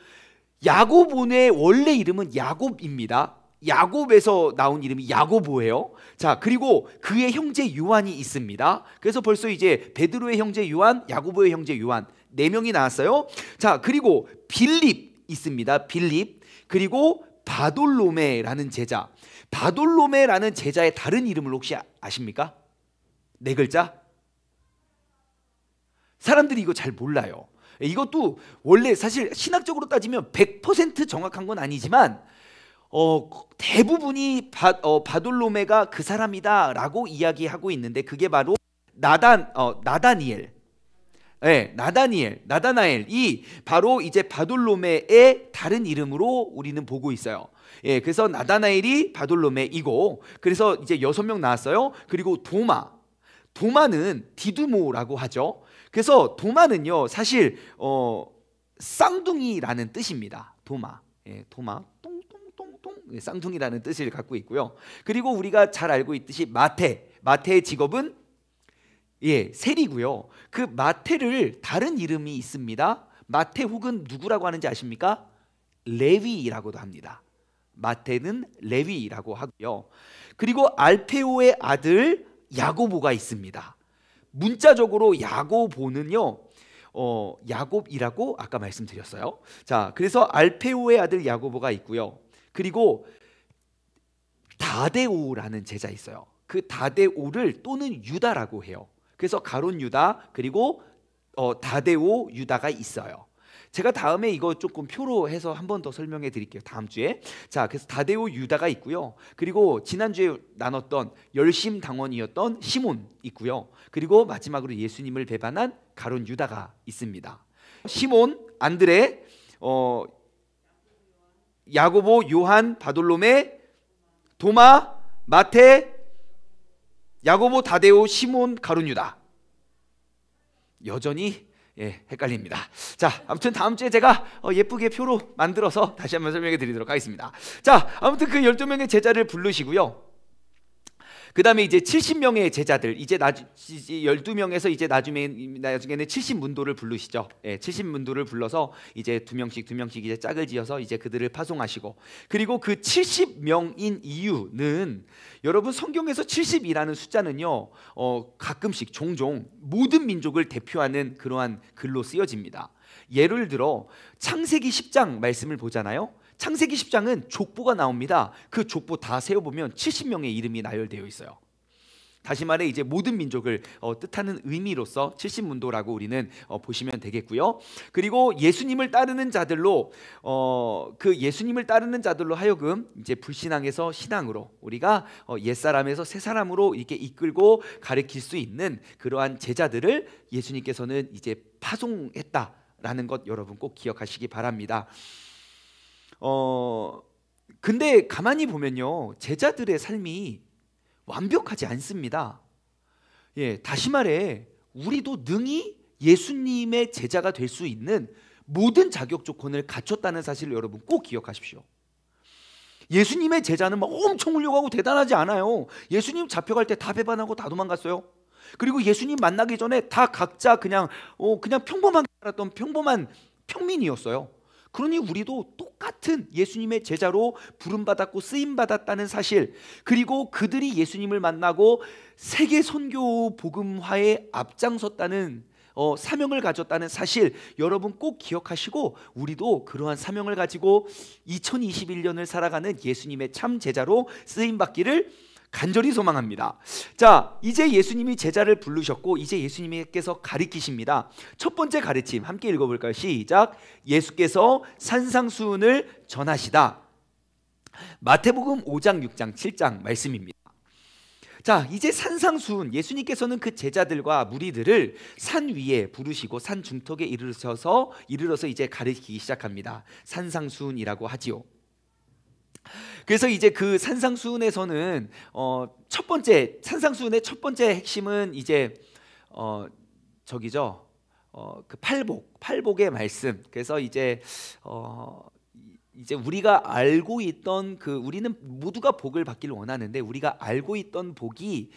[SPEAKER 1] 야고보의 원래 이름은 야곱입니다. 야곱에서 나온 이름이 야고보예요. 자, 그리고 그의 형제 요한이 있습니다. 그래서 벌써 이제 베드로의 형제 요한, 야고보의 형제 요한 4명이 나왔어요. 자, 그리고 빌립 있습니다. 빌립. 그리고 바돌로메라는 제자. 바돌로메라는 제자의 다른 이름을 혹시 아십니까? 4글자? 사람들이 이거 잘 몰라요. 이것도 원래 사실 신학적으로 따지면 100% 정확한 건 아니지만 대부분이 바돌로메가 그 사람이다라고 이야기하고 있는데, 그게 바로 나다니엘. 네, 나다나엘이 바로 이제 바돌로메의 다른 이름으로 우리는 보고 있어요. 예, 그래서 나다나엘이 바돌로메이고, 그래서 이제 6명 나왔어요. 그리고 도마는 디두모라고 하죠. 그래서 도마는요, 사실 쌍둥이라는 뜻입니다. 도마. 예, 도마. 쌍둥이라는 뜻을 갖고 있고요. 그리고 우리가 잘 알고 있듯이 마태의 직업은 세리고요. 그 마태를 다른 이름이 있습니다. 마태 혹은 누구라고 하는지 아십니까? 레위라고도 합니다. 마태는 레위라고 하고요. 그리고 알페오의 아들 야고보가 있습니다. 문자적으로 야고보는요, 야곱이라고 아까 말씀드렸어요. 자, 그래서 알페오의 아들 야고보가 있고요. 그리고 다데오라는 제자 있어요. 그 다데오를 또는 유다라고 해요. 그래서 가론 유다, 그리고 다데오 유다가 있어요. 제가 다음에 이거 조금 표로 해서 한 번 더 설명해 드릴게요. 다음 주에. 자, 그래서 다데오 유다가 있고요. 그리고 지난주에 나눴던 열심당원이었던 시몬 있고요. 그리고 마지막으로 예수님을 배반한 가룟 유다가 있습니다. 시몬, 안드레, 야고보, 요한, 바돌로메, 도마, 마테, 야고보, 다데오, 시몬, 가룟 유다. 여전히 헷갈립니다. 자, 아무튼 다음 주에 제가 예쁘게 표로 만들어서 다시 한번 설명해 드리도록 하겠습니다. 자, 아무튼 그 12명의 제자를 부르시고요. 그 다음에 이제 70명의 제자들, 이제 12명에서 이제 나중에는 70문도를 부르시죠. 70문도를 불러서 이제 두 명씩 이제 짝을 지어서 이제 그들을 파송하시고, 그리고 그 70명인 이유는, 여러분 성경에서 70이라는 숫자는요, 가끔씩 종종 모든 민족을 대표하는 그러한 글로 쓰여집니다. 예를 들어 창세기 10장 말씀을 보잖아요. 창세기 10장은 족보가 나옵니다. 그 족보 다 세어보면 70명의 이름이 나열되어 있어요. 다시 말해 이제 모든 민족을 뜻하는 의미로서 70문도라고 우리는 보시면 되겠고요. 그리고 예수님을 따르는 자들로 그 예수님을 따르는 자들로 하여금 이제 불신앙에서 신앙으로, 우리가 옛사람에서 새사람으로 이렇게 이끌고 가르칠 수 있는 그러한 제자들을 예수님께서는 이제 파송했다라는 것 여러분 꼭 기억하시기 바랍니다. 근데 가만히 보면요, 제자들의 삶이 완벽하지 않습니다. 다시 말해 우리도 능히 예수님의 제자가 될 수 있는 모든 자격 조건을 갖췄다는 사실을 여러분 꼭 기억하십시오. 예수님의 제자는 막 엄청 훌륭하고 대단하지 않아요. 예수님 잡혀갈 때 다 배반하고 다 도망갔어요. 그리고 예수님 만나기 전에 다 각자 그냥 평범하게 살았던 평범한 평민이었어요. 그러니 우리도 똑같은 예수님의 제자로 부름받았고 쓰임받았다는 사실, 그리고 그들이 예수님을 만나고 세계 선교 복음화에 앞장섰다는 사명을 가졌다는 사실 여러분 꼭 기억하시고, 우리도 그러한 사명을 가지고 2021년을 살아가는 예수님의 참 제자로 쓰임받기를 간절히 소망합니다. 자, 이제 예수님이 제자를 부르셨고 이제 예수님께서 가르치십니다. 첫 번째 가르침 함께 읽어볼까요? 시작. 예수께서 산상수훈을 전하시다. 마태복음 5장 6장 7장 말씀입니다. 자, 이제 산상수훈, 예수님께서는 그 제자들과 무리들을 산 위에 부르시고 산 중턱에 이르러서 이제 가르치기 시작합니다. 산상수훈이라고 하지요. 그래서 이제 그 산상수훈에서는 첫 번째 산상수훈의 첫 번째 핵심은 이제 그 팔복의 말씀. 그래서 이제 우리가 알고 있던 우리는 모두가 복을 받기를 원하는데, 우리가 알고 있던 복이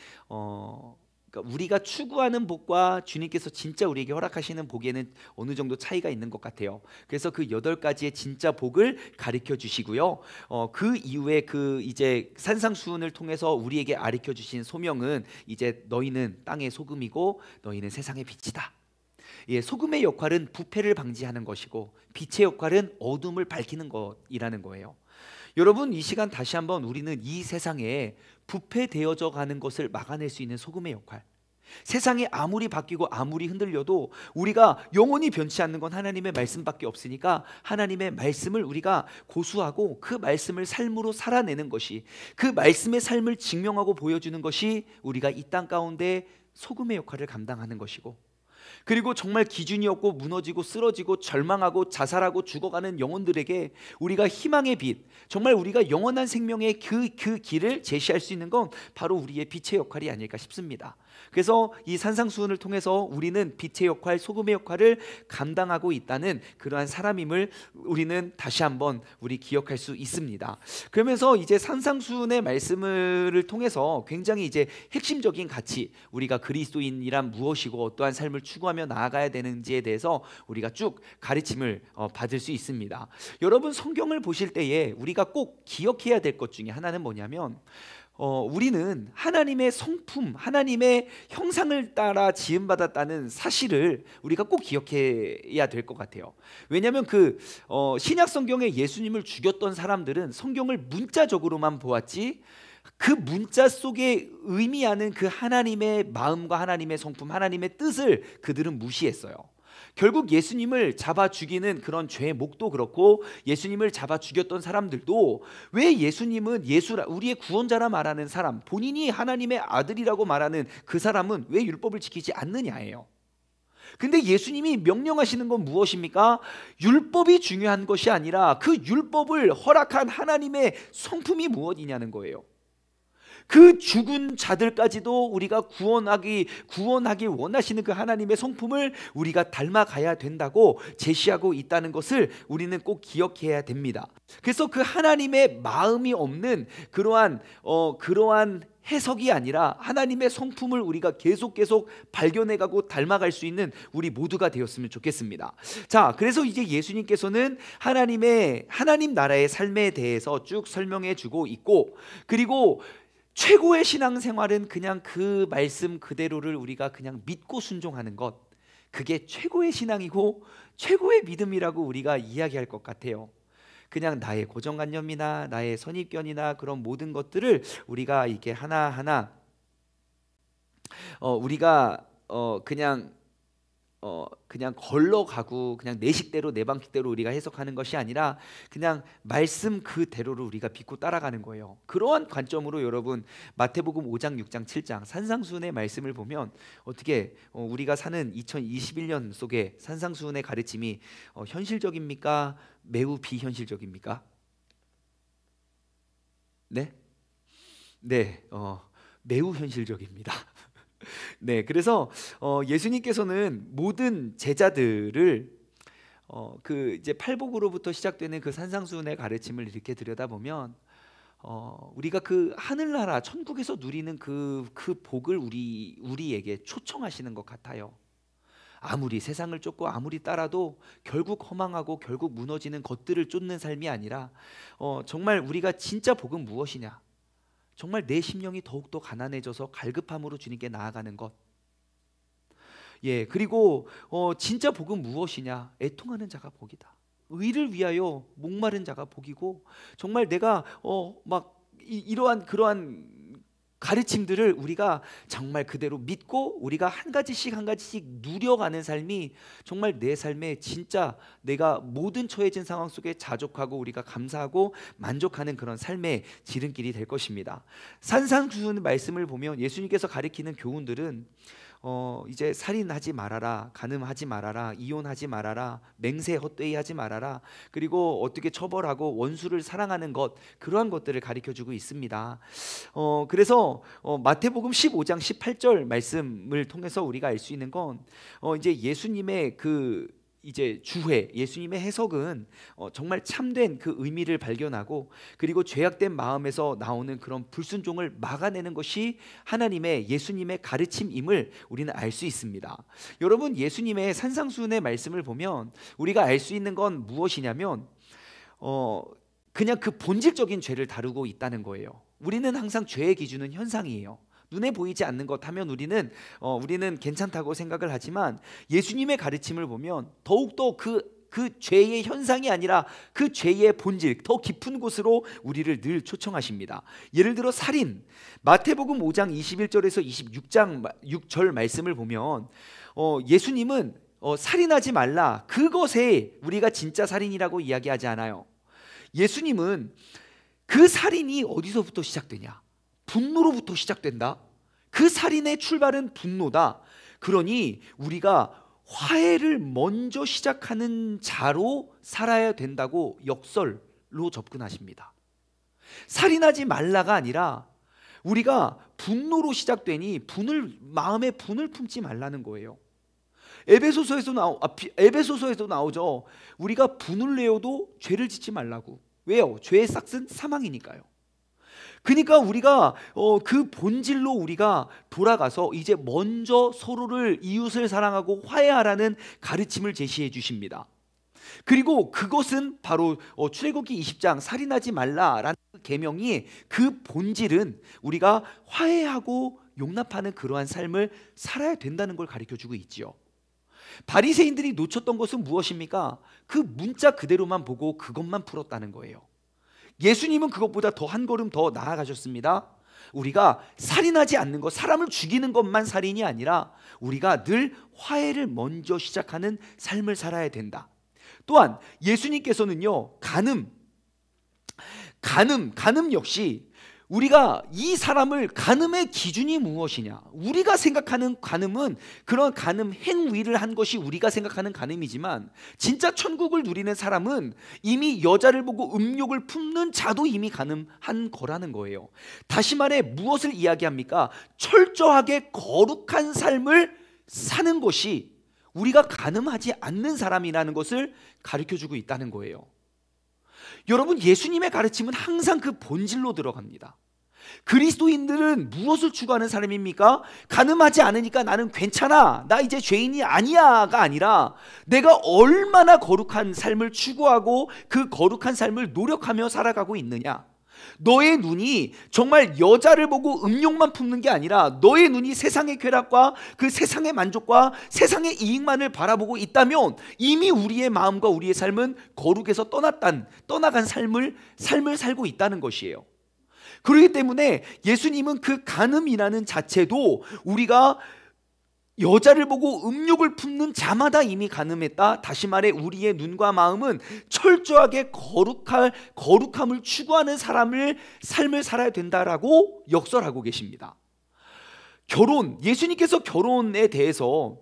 [SPEAKER 1] 그러니까 우리가 추구하는 복과 주님께서 진짜 우리에게 허락하시는 복에는 어느 정도 차이가 있는 것 같아요. 그래서 그 8가지의 진짜 복을 가르쳐 주시고요. 그 이후에 이제 산상수훈을 통해서 우리에게 가르쳐 주신 소명은 이제 너희는 땅의 소금이고 너희는 세상의 빛이다. 소금의 역할은 부패를 방지하는 것이고 빛의 역할은 어둠을 밝히는 것이라는 거예요. 여러분, 이 시간 다시 한번 우리는 이 세상에 부패되어져 가는 것을 막아낼 수 있는 소금의 역할, 세상이 아무리 바뀌고 아무리 흔들려도 우리가 영원히 변치 않는 건 하나님의 말씀밖에 없으니까 하나님의 말씀을 우리가 고수하고 그 말씀을 삶으로 살아내는 것이, 그 말씀의 삶을 증명하고 보여주는 것이 우리가 이 땅 가운데 소금의 역할을 감당하는 것이고, 그리고 정말 기준이 없고 무너지고 쓰러지고 절망하고 자살하고 죽어가는 영혼들에게 우리가 희망의 빛, 정말 우리가 영원한 생명의 그 길을 제시할 수 있는 건 바로 우리의 빛의 역할이 아닐까 싶습니다. 그래서 이 산상수훈을 통해서 우리는 빛의 역할, 소금의 역할을 감당하고 있다는 그러한 사람임을 우리는 다시 한번 우리 기억할 수 있습니다. 그러면서 이제 산상수훈의 말씀을 통해서 굉장히 이제 핵심적인 가치, 우리가 그리스도인이란 무엇이고 어떠한 삶을 추구하며 나아가야 되는지에 대해서 우리가 쭉 가르침을 받을 수 있습니다. 여러분, 성경을 보실 때에 우리가 꼭 기억해야 될 것 중에 하나는 뭐냐면, 우리는 하나님의 성품, 하나님의 형상을 따라 지음받았다는 사실을 우리가 꼭 기억해야 될 것 같아요. 왜냐하면 신약 성경에 예수님을 죽였던 사람들은 성경을 문자적으로만 보았지 그 문자 속에 의미하는 그 하나님의 마음과 하나님의 성품, 하나님의 뜻을 그들은 무시했어요. 결국 예수님을 잡아 죽이는 그런 죄목도 그렇고 예수님을 잡아 죽였던 사람들도 왜 예수님은 우리의 구원자라 말하는 사람, 본인이 하나님의 아들이라고 말하는 그 사람은 왜 율법을 지키지 않느냐예요. 근데 예수님이 명령하시는 건 무엇입니까? 율법이 중요한 것이 아니라 그 율법을 허락한 하나님의 성품이 무엇이냐는 거예요. 그 죽은 자들까지도 우리가 구원하기 원하시는 그 하나님의 성품을 우리가 닮아가야 된다고 제시하고 있다는 것을 우리는 꼭 기억해야 됩니다. 그래서 그 하나님의 마음이 없는 그러한 해석이 아니라 하나님의 성품을 우리가 계속 발견해가고 닮아갈 수 있는 우리 모두가 되었으면 좋겠습니다. 자, 그래서 이제 예수님께서는 하나님 나라의 삶에 대해서 쭉 설명해 주고 있고, 그리고 최고의 신앙생활은 그냥 그 말씀 그대로를 우리가 그냥 믿고 순종하는 것, 그게 최고의 신앙이고 최고의 믿음이라고 우리가 이야기할 것 같아요. 그냥 나의 고정관념이나 나의 선입견이나 그런 모든 것들을 우리가 이게 하나하나 우리가 그냥 걸러가고 그냥 내 식대로 내 방식대로 우리가 해석하는 것이 아니라 그냥 말씀 그대로를 우리가 믿고 따라가는 거예요. 그러한 관점으로 여러분 마태복음 5장 6장 7장 산상수훈의 말씀을 보면 어떻게 우리가 사는 2021년 속에 산상수훈의 가르침이 현실적입니까? 매우 비현실적입니까? 네? 네, 매우 현실적입니다. 네, 그래서 예수님께서는 모든 제자들을 이제 팔복으로부터 시작되는 그 산상수훈의 가르침을 이렇게 들여다보면 우리가 그 하늘나라 천국에서 누리는 그 복을 우리에게 초청하시는 것 같아요. 아무리 세상을 쫓고 아무리 따라도 결국 허망하고 결국 무너지는 것들을 쫓는 삶이 아니라 정말 우리가 진짜 복은 무엇이냐? 정말 내 심령이 더욱더 가난해져서 갈급함으로 주님께 나아가는 것. 예, 그리고 진짜 복은 무엇이냐? 애통하는 자가 복이다. 의를 위하여 목마른 자가 복이고, 정말 내가 이러한 그러한 가르침들을 우리가 정말 그대로 믿고 우리가 한 가지씩 누려가는 삶이 정말 내 삶에 진짜 내가 모든 처해진 상황 속에 자족하고 우리가 감사하고 만족하는 그런 삶의 지름길이 될 것입니다. 산상수훈 말씀을 보면 예수님께서 가리키는 교훈들은 이제 살인하지 말아라, 간음하지 말아라, 이혼하지 말아라, 맹세 헛되이 하지 말아라, 그리고 어떻게 처벌하고 원수를 사랑하는 것, 그러한 것들을 가르쳐주고 있습니다. 그래서 마태복음 15장 18절 말씀을 통해서 우리가 알 수 있는 건 이제 예수님의 이제 주회, 예수님의 해석은 정말 참된 그 의미를 발견하고, 그리고 죄악된 마음에서 나오는 그런 불순종을 막아내는 것이 예수님의 가르침임을 우리는 알 수 있습니다. 여러분, 예수님의 산상수훈의 말씀을 보면 우리가 알 수 있는 건 무엇이냐면 그냥 그 본질적인 죄를 다루고 있다는 거예요. 우리는 항상 죄의 기준은 현상이에요. 눈에 보이지 않는 것 하면 우리는 괜찮다고 생각을 하지만, 예수님의 가르침을 보면 더욱더 그 죄의 현상이 아니라 그 죄의 본질, 더 깊은 곳으로 우리를 늘 초청하십니다. 예를 들어 살인, 마태복음 5장 21절에서 26절 말씀을 보면 예수님은 살인하지 말라, 그것에 우리가 진짜 살인이라고 이야기하지 않아요. 예수님은 그 살인이 어디서부터 시작되냐? 분노로부터 시작된다. 그 살인의 출발은 분노다. 그러니 우리가 화해를 먼저 시작하는 자로 살아야 된다고 역설로 접근하십니다. 살인하지 말라가 아니라 우리가 분노로 시작되니 마음에 분을 품지 말라는 거예요. 에베소서에도 나오죠. 우리가 분을 내어도 죄를 짓지 말라고. 왜요? 죄의 싹은 사망이니까요. 그러니까 우리가 그 본질로 우리가 돌아가서 이제 먼저 서로를, 이웃을 사랑하고 화해하라는 가르침을 제시해 주십니다. 그리고 그것은 바로 출애굽기 20장 살인하지 말라라는 계명이, 그 본질은 우리가 화해하고 용납하는 그러한 삶을 살아야 된다는 걸 가르쳐주고 있지요. 바리새인들이 놓쳤던 것은 무엇입니까? 그 문자 그대로만 보고 그것만 풀었다는 거예요. 예수님은 그것보다 더 한 걸음 더 나아가셨습니다. 우리가 살인하지 않는 것, 사람을 죽이는 것만 살인이 아니라 우리가 늘 화해를 먼저 시작하는 삶을 살아야 된다. 또한 예수님께서는요, 간음 역시 우리가 이 사람을, 간음의 기준이 무엇이냐, 우리가 생각하는 간음은 그런 간음 행위를 한 것이 우리가 생각하는 간음이지만, 진짜 천국을 누리는 사람은 이미 여자를 보고 음욕을 품는 자도 이미 간음한 거라는 거예요. 다시 말해 무엇을 이야기합니까? 철저하게 거룩한 삶을 사는 것이 우리가 간음하지 않는 사람이라는 것을 가르쳐주고 있다는 거예요. 여러분, 예수님의 가르침은 항상 그 본질로 들어갑니다. 그리스도인들은 무엇을 추구하는 사람입니까? 간음하지 않으니까 나는 괜찮아, 나 이제 죄인이 아니야가 아니라 내가 얼마나 거룩한 삶을 추구하고 그 거룩한 삶을 노력하며 살아가고 있느냐. 너의 눈이 정말 여자를 보고 음욕만 품는 게 아니라 너의 눈이 세상의 쾌락과 그 세상의 만족과 세상의 이익만을 바라보고 있다면 이미 우리의 마음과 우리의 삶은 거룩에서 떠나간 삶을 살고 있다는 것이에요. 그렇기 때문에 예수님은 그 간음이라는 자체도 우리가 여자를 보고 음욕을 품는 자마다 이미 간음했다. 다시 말해 우리의 눈과 마음은 철저하게 거룩함을 추구하는 삶을 살아야 된다라고 역설하고 계십니다. 예수님께서 결혼에 대해서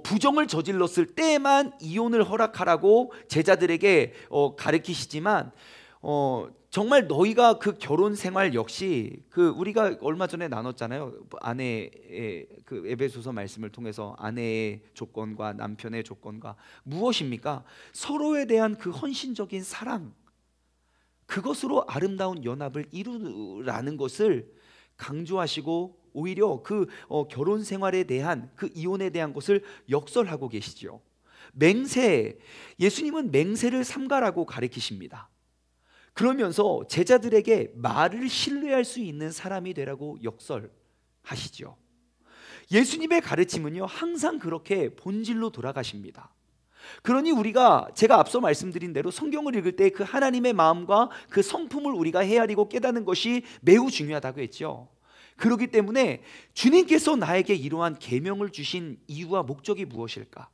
[SPEAKER 1] 부정을 저질렀을 때만 이혼을 허락하라고 제자들에게 가르치시지만, 정말 너희가 그 결혼 생활 역시 우리가 얼마 전에 나눴잖아요. 아내의 그 에베소서 말씀을 통해서 아내의 조건과 남편의 조건과 무엇입니까? 서로에 대한 그 헌신적인 사랑, 그것으로 아름다운 연합을 이루라는 것을 강조하시고 오히려 그 결혼 생활에 대한 그 이혼에 대한 것을 역설하고 계시죠. 예수님은 맹세를 삼가라고 가르치십니다. 그러면서 제자들에게 말을 신뢰할 수 있는 사람이 되라고 역설하시죠. 예수님의 가르침은요, 항상 그렇게 본질로 돌아가십니다. 그러니 제가 앞서 말씀드린 대로 성경을 읽을 때 그 하나님의 마음과 그 성품을 우리가 헤아리고 깨닫는 것이 매우 중요하다고 했죠. 그렇기 때문에 주님께서 나에게 이러한 계명을 주신 이유와 목적이 무엇일까?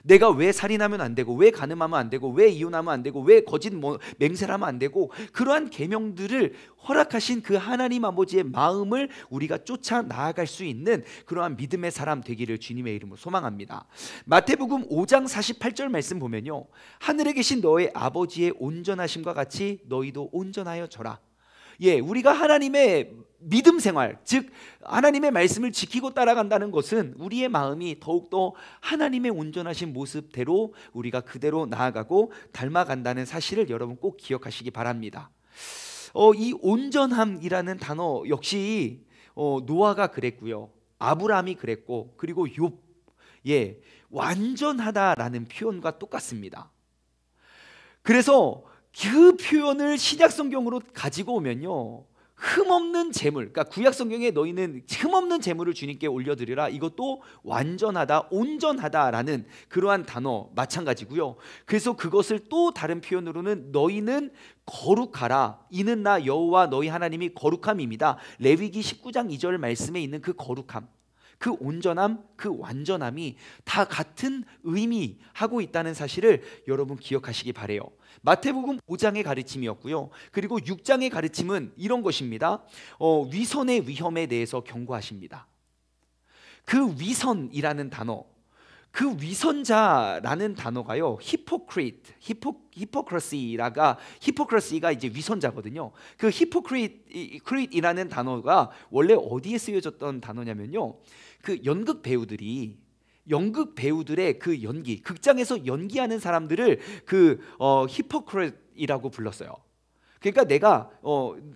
[SPEAKER 1] 내가 왜 살인하면 안 되고, 왜 간음하면 안 되고, 왜 이혼하면 안 되고, 왜 거짓 맹세를 하면 안 되고, 그러한 계명들을 허락하신 그 하나님 아버지의 마음을 우리가 쫓아 나아갈 수 있는 그러한 믿음의 사람 되기를 주님의 이름으로 소망합니다. 마태복음 5장 48절 말씀 보면요, 하늘에 계신 너의 아버지의 온전하심과 같이 너희도 온전하여 져라. 우리가 하나님의 믿음 생활, 즉 하나님의 말씀을 지키고 따라간다는 것은 우리의 마음이 더욱더 하나님의 온전하신 모습대로 우리가 그대로 나아가고 닮아간다는 사실을 여러분 꼭 기억하시기 바랍니다. 이 온전함이라는 단어 역시 노아가 그랬고요, 아브라함이 그랬고, 그리고 욥, 완전하다라는 표현과 똑같습니다. 그래서 그 표현을 신약 성경으로 가지고 오면요, 흠없는 제물, 그러니까 구약 성경에 너희는 흠없는 제물을 주님께 올려드리라, 이것도 완전하다, 온전하다라는 그러한 단어 마찬가지고요. 그래서 그것을 또 다른 표현으로는 너희는 거룩하라, 이는 나 여호와 너희 하나님이 거룩함입니다. 레위기 19장 2절 말씀에 있는 그 거룩함, 그 온전함, 그 완전함이 다 같은 의미하고 있다는 사실을 여러분 기억하시기 바래요. 마태복음 5장의 가르침이었고요, 그리고 6장의 가르침은 이런 것입니다. 위선의 위험에 대해서 경고하십니다. 그 위선이라는 단어, 그 위선자라는 단어가요, 히포크라시가 이제 위선자거든요. 그 히포크리트이라는 단어가 원래 어디에 쓰여졌던 단어냐면요, 그 연극 배우들의 그 연기, 극장에서 연기하는 사람들을 히포크리트이라고 불렀어요. 그러니까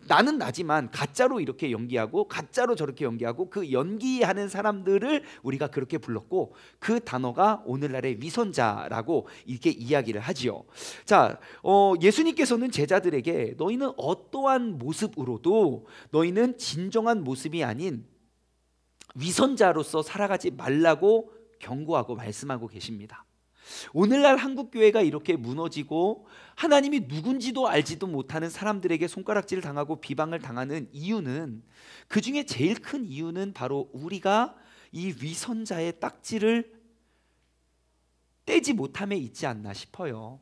[SPEAKER 1] 나는 나지만 가짜로 이렇게 연기하고 가짜로 저렇게 연기하고 그 연기하는 사람들을 우리가 그렇게 불렀고, 그 단어가 오늘날의 위선자라고 이렇게 이야기를 하지요. 자, 예수님께서는 제자들에게 너희는 어떠한 모습으로도 너희는 진정한 모습이 아닌 위선자로서 살아가지 말라고 경고하고 말씀하고 계십니다. 오늘날 한국교회가 이렇게 무너지고 하나님이 누군지도 알지도 못하는 사람들에게 손가락질을 당하고 비방을 당하는 이유는, 그 중에 제일 큰 이유는 바로 우리가 이 위선자의 딱지를 떼지 못함에 있지 않나 싶어요.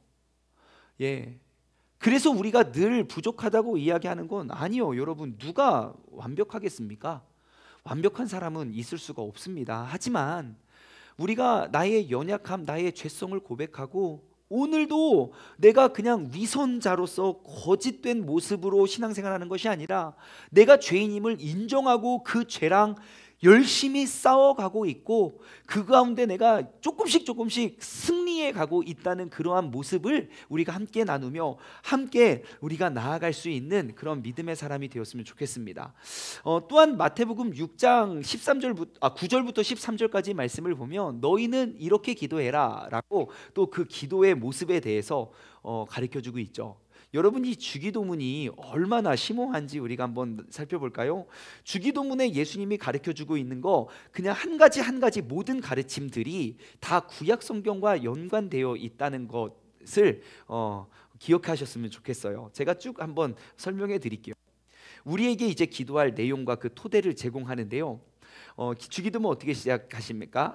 [SPEAKER 1] 예. 그래서 우리가 늘 부족하다고 이야기하는 건, 아니요 여러분, 누가 완벽하겠습니까? 완벽한 사람은 있을 수가 없습니다. 하지만 우리가 나의 연약함, 나의 죄성을 고백하고, 오늘도 내가 그냥 위선자로서 거짓된 모습으로 신앙생활하는 것이 아니라 내가 죄인임을 인정하고 그 죄랑 열심히 싸워가고 있고, 그 가운데 내가 조금씩 승리해 가고 있다는 그러한 모습을 우리가 함께 나누며 함께 우리가 나아갈 수 있는 그런 믿음의 사람이 되었으면 좋겠습니다. 또한 마태복음 6장 9절부터 13절까지 말씀을 보면, 너희는 이렇게 기도해라 라고 또 그 기도의 모습에 대해서 가르쳐주고 있죠. 여러분, 이 주기도문이 얼마나 심오한지 우리가 한번 살펴볼까요? 주기도문에 예수님이 가르쳐주고 있는 거, 그냥 한 가지 모든 가르침들이 다 구약 성경과 연관되어 있다는 것을 기억하셨으면 좋겠어요. 제가 쭉 한번 설명해 드릴게요. 우리에게 이제 기도할 내용과 그 토대를 제공하는데요. 주기도문 어떻게 시작합니까?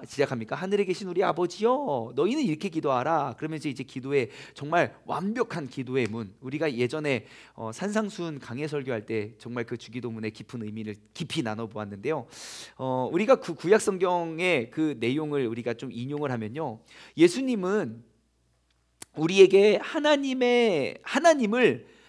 [SPEAKER 1] 하늘에 계신 우리 아버지여, 너희는 이렇게 기도하라. 그러면서 이제 기도의 정말 완벽한 기도의 문, 우리가 예전에 산상수훈 강해 설교할 때 정말 그 주기도문의 깊은 의미를 깊이 나눠보았는데요. 우리가 그 구약 성경의 그 내용을 우리가 좀 인용을 하면요, 예수님은 우리에게 하나님을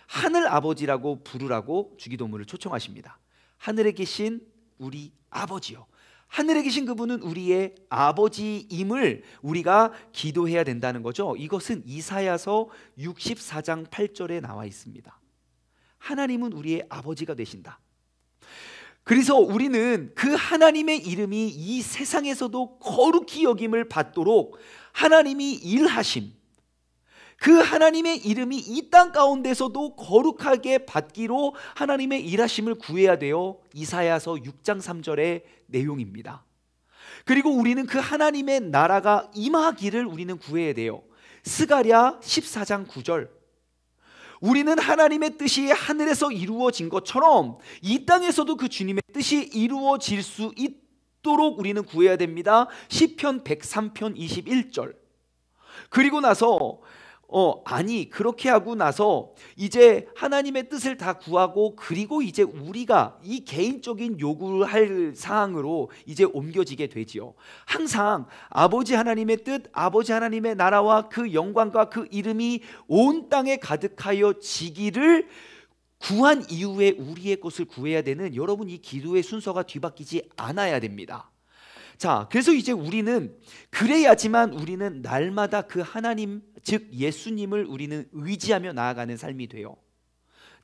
[SPEAKER 1] 하늘 아버지라고 부르라고 주기도문을 초청하십니다. 하늘에 계신 우리 아버지요. 하늘에 계신 그분은 우리의 아버지임을 우리가 기도해야 된다는 거죠. 이것은 이사야서 64장 8절에 나와 있습니다. 하나님은 우리의 아버지가 되신다. 그래서 우리는 그 하나님의 이름이 이 세상에서도 거룩히 여김을 받도록 하나님이 일하심, 그 하나님의 이름이 이 땅 가운데서도 거룩하게 받기로 하나님의 일하심을 구해야 돼요. 이사야서 6장 3절의 내용입니다. 그리고 우리는 그 하나님의 나라가 임하기를 우리는 구해야 돼요. 스가랴 14장 9절, 우리는 하나님의 뜻이 하늘에서 이루어진 것처럼 이 땅에서도 그 주님의 뜻이 이루어질 수 있도록 우리는 구해야 됩니다. 시편 103편 21절. 그리고 나서 그렇게 하고 나서 이제 하나님의 뜻을 다 구하고, 그리고 이제 우리가 이 개인적인 요구를 할 사항으로 이제 옮겨지게 되지요. 항상 아버지 하나님의 뜻, 아버지 하나님의 나라와 그 영광과 그 이름이 온 땅에 가득하여 지기를 구한 이후에 우리의 것을 구해야 되는, 여러분, 이 기도의 순서가 뒤바뀌지 않아야 됩니다. 자, 그래서 이제 우리는 그래야지만 우리는 날마다 그 하나님, 즉 예수님을 우리는 의지하며 나아가는 삶이 돼요.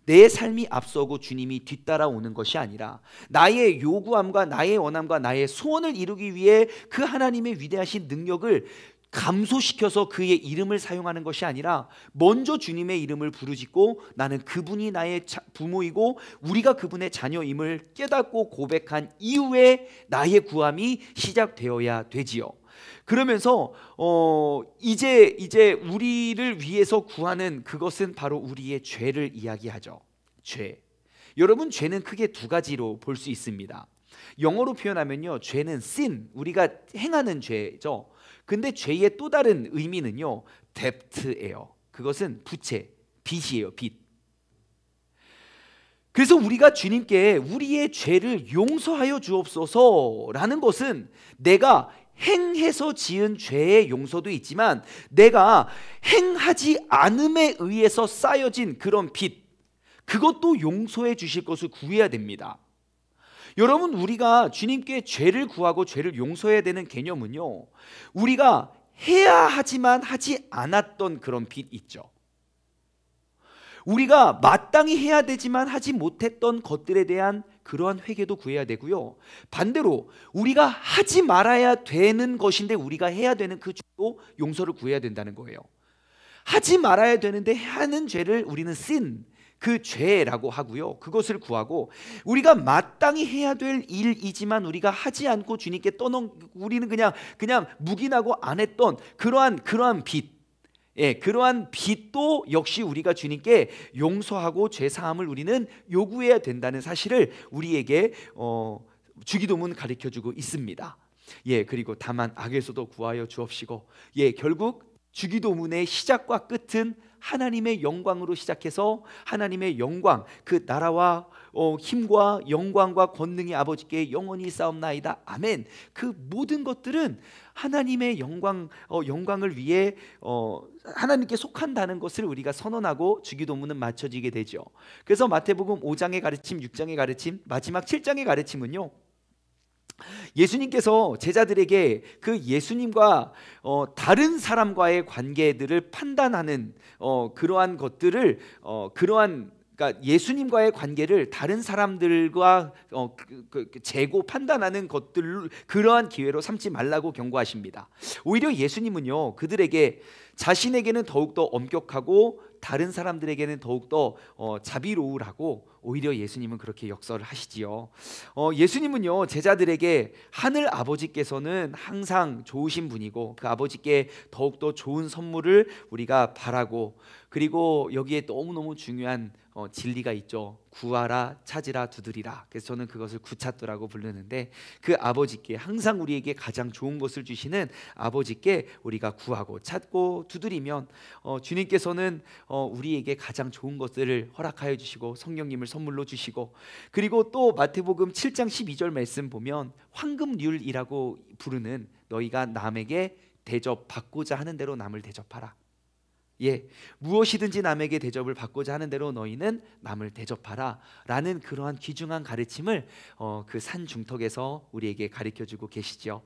[SPEAKER 1] 내 삶이 앞서고 주님이 뒤따라오는 것이 아니라 나의 요구함과 나의 원함과 나의 소원을 이루기 위해 그 하나님의 위대하신 능력을 감소시켜서 그의 이름을 사용하는 것이 아니라 먼저 주님의 이름을 부르짖고 나는 그분이 나의 부모이고 우리가 그분의 자녀임을 깨닫고 고백한 이후에 나의 구함이 시작되어야 되지요. 그러면서 이제 우리를 위해서 구하는 그것은 바로 우리의 죄를 이야기하죠. 죄. 여러분, 죄는 크게 두 가지로 볼 수 있습니다. 영어로 표현하면요, 죄는 sin, 우리가 행하는 죄죠. 근데 죄의 또 다른 의미는요, debt예요. 그것은 부채, 빚이에요, 빚. 그래서 우리가 주님께 우리의 죄를 용서하여 주옵소서라는 것은 내가 행해서 지은 죄의 용서도 있지만 내가 행하지 않음에 의해서 쌓여진 그런 빚, 그것도 용서해 주실 것을 구해야 됩니다. 여러분, 우리가 주님께 죄를 구하고 죄를 용서해야 되는 개념은요, 우리가 해야 하지만 하지 않았던 그런 빚 있죠. 우리가 마땅히 해야 되지만 하지 못했던 것들에 대한 그러한 회개도 구해야 되고요, 반대로 우리가 하지 말아야 되는 것인데 우리가 해야 되는 그 죄도 용서를 구해야 된다는 거예요. 하지 말아야 되는데 하는 죄를 우리는 sin, 그 죄라고 하고요. 그것을 구하고 우리가 마땅히 해야 될 일이지만 우리가 하지 않고 주님께 우리는 그냥 묵인하고 안 했던 그러한 빚, 그러한 빚도 역시 우리가 주님께 용서하고 죄 사함을 우리는 요구해야 된다는 사실을 우리에게 주기도문 가르쳐주고 있습니다. 그리고 다만 악에서도 구하여 주옵시고, 결국 주기도문의 시작과 끝은 하나님의 영광으로 시작해서 하나님의 영광, 그 나라와 힘과 영광과 권능이 아버지께 영원히 싸움나이다. 아멘. 그 모든 것들은 하나님의 영광을 위해 하나님께 속한다는 것을 우리가 선언하고 주기도문은 맞춰지게 되죠. 그래서 마태복음 5장의 가르침, 6장의 가르침, 마지막 7장의 가르침은요, 예수님께서 제자들에게 그 예수님과 다른 사람과의 관계들을 판단하는 그러한 것들을 그러니까 예수님과의 관계를 다른 사람들과 재고 판단하는 것들, 그러한 기회로 삼지 말라고 경고하십니다. 오히려 예수님은요, 그들에게 자신에게는 더욱더 엄격하고 다른 사람들에게는 더욱더 자비로우라고 오히려 예수님은 그렇게 역설을 하시지요. 예수님은요, 제자들에게 하늘 아버지께서는 항상 좋으신 분이고 그 아버지께 더욱더 좋은 선물을 우리가 바라고, 그리고 여기에 너무너무 중요한 진리가 있죠. 구하라, 찾으라, 두드리라. 그래서 저는 그것을 구찾도라고 부르는데, 그 아버지께, 항상 우리에게 가장 좋은 것을 주시는 아버지께 우리가 구하고 찾고 두드리면 주님께서는 우리에게 가장 좋은 것들을 허락하여 주시고 성령님을 선물로 주시고, 그리고 또 마태복음 7장 12절 말씀 보면 황금률이라고 부르는, 너희가 남에게 대접받고자 하는 대로 남을 대접하라. 무엇이든지 남에게 대접을 받고자 하는 대로 너희는 남을 대접하라 라는 그러한 귀중한 가르침을 그 산중턱에서 우리에게 가르쳐주고 계시죠.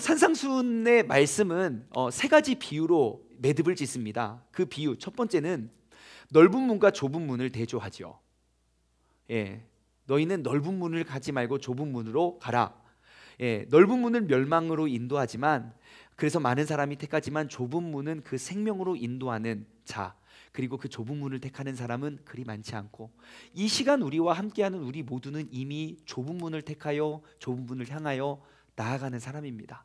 [SPEAKER 1] 산상수훈의 말씀은 세 가지 비유로 매듭을 짓습니다. 그 비유, 첫 번째는 넓은 문과 좁은 문을 대조하죠. 너희는 넓은 문을 가지 말고 좁은 문으로 가라. 넓은 문을 멸망으로 인도하지만, 그래서 많은 사람이 택하지만 좁은 문은 그 생명으로 인도하는 자, 그리고 그 좁은 문을 택하는 사람은 그리 많지 않고, 이 시간 우리와 함께하는 우리 모두는 이미 좁은 문을 택하여 좁은 문을 향하여 나아가는 사람입니다.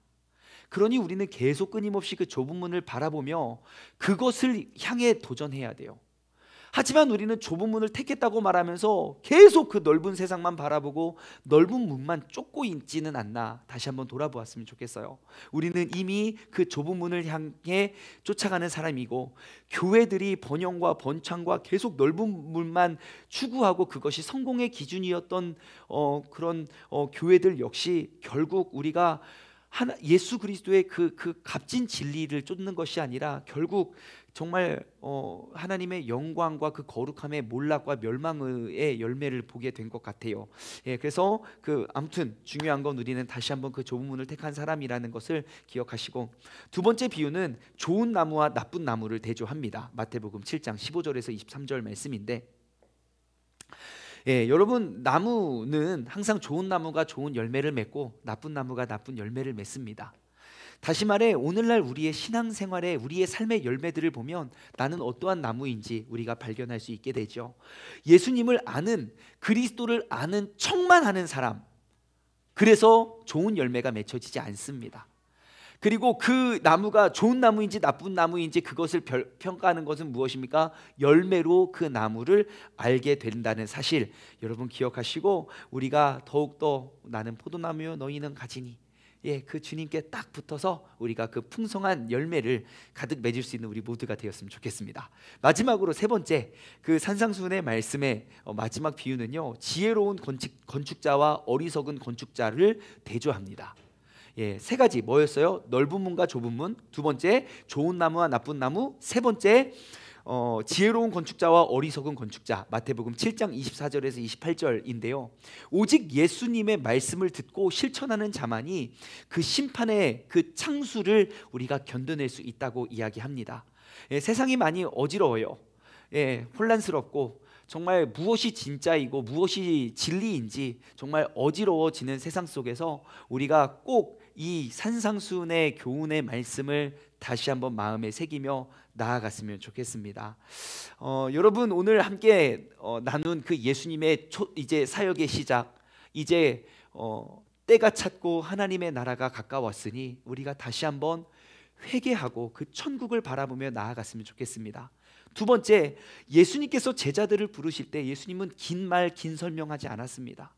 [SPEAKER 1] 그러니 우리는 계속 끊임없이 그 좁은 문을 바라보며 그것을 향해 도전해야 돼요. 하지만 우리는 좁은 문을 택했다고 말하면서 계속 그 넓은 세상만 바라보고 넓은 문만 쫓고 있지는 않나, 다시 한번 돌아보았으면 좋겠어요. 우리는 이미 그 좁은 문을 향해 쫓아가는 사람이고, 교회들이 번영과 번창과 계속 넓은 문만 추구하고 그것이 성공의 기준이었던 그런 교회들 역시 결국 우리가 예수 그리스도의 그 값진 진리를 쫓는 것이 아니라 결국 정말 하나님의 영광과 그 거룩함의 몰락과 멸망의 열매를 보게 된 것 같아요. 그래서 아무튼 중요한 건 우리는 다시 한번 그 좁은 문을 택한 사람이라는 것을 기억하시고, 두 번째 비유는 좋은 나무와 나쁜 나무를 대조합니다. 마태복음 7장 15절에서 23절 말씀인데, 여러분, 나무는 항상 좋은 나무가 좋은 열매를 맺고 나쁜 나무가 나쁜 열매를 맺습니다. 다시 말해 오늘날 우리의 신앙생활에 우리의 삶의 열매들을 보면 나는 어떠한 나무인지 우리가 발견할 수 있게 되죠. 예수님을 아는, 그리스도를 아는 척만 하는 사람, 그래서 좋은 열매가 맺혀지지 않습니다. 그리고 그 나무가 좋은 나무인지 나쁜 나무인지 그것을 평가하는 것은 무엇입니까? 열매로 그 나무를 알게 된다는 사실 여러분 기억하시고, 우리가 더욱더 나는 포도나무요 너희는 가지니, 그 주님께 딱 붙어서 우리가 그 풍성한 열매를 가득 맺을 수 있는 우리 모두가 되었으면 좋겠습니다. 마지막으로 세 번째, 그 산상수훈의 말씀의 마지막 비유는요, 지혜로운 건축자와 어리석은 건축자를 대조합니다. 세 가지 뭐였어요? 넓은 문과 좁은 문, 두 번째 좋은 나무와 나쁜 나무, 세 번째 지혜로운 건축자와 어리석은 건축자. 마태복음 7장 24절에서 28절인데요 오직 예수님의 말씀을 듣고 실천하는 자만이 그 심판의 그 창수를 우리가 견뎌낼 수 있다고 이야기합니다. 세상이 많이 어지러워요. 혼란스럽고 정말 무엇이 진짜이고 무엇이 진리인지 정말 어지러워지는 세상 속에서 우리가 꼭 이 산상수훈의 교훈의 말씀을 다시 한번 마음에 새기며 나아갔으면 좋겠습니다. 여러분 오늘 함께 나눈 그 예수님의 이제 사역의 시작, 이제 때가 찼고 하나님의 나라가 가까웠으니 우리가 다시 한번 회개하고 그 천국을 바라보며 나아갔으면 좋겠습니다. 두 번째, 예수님께서 제자들을 부르실 때 예수님은 긴 말 긴 설명하지 않았습니다.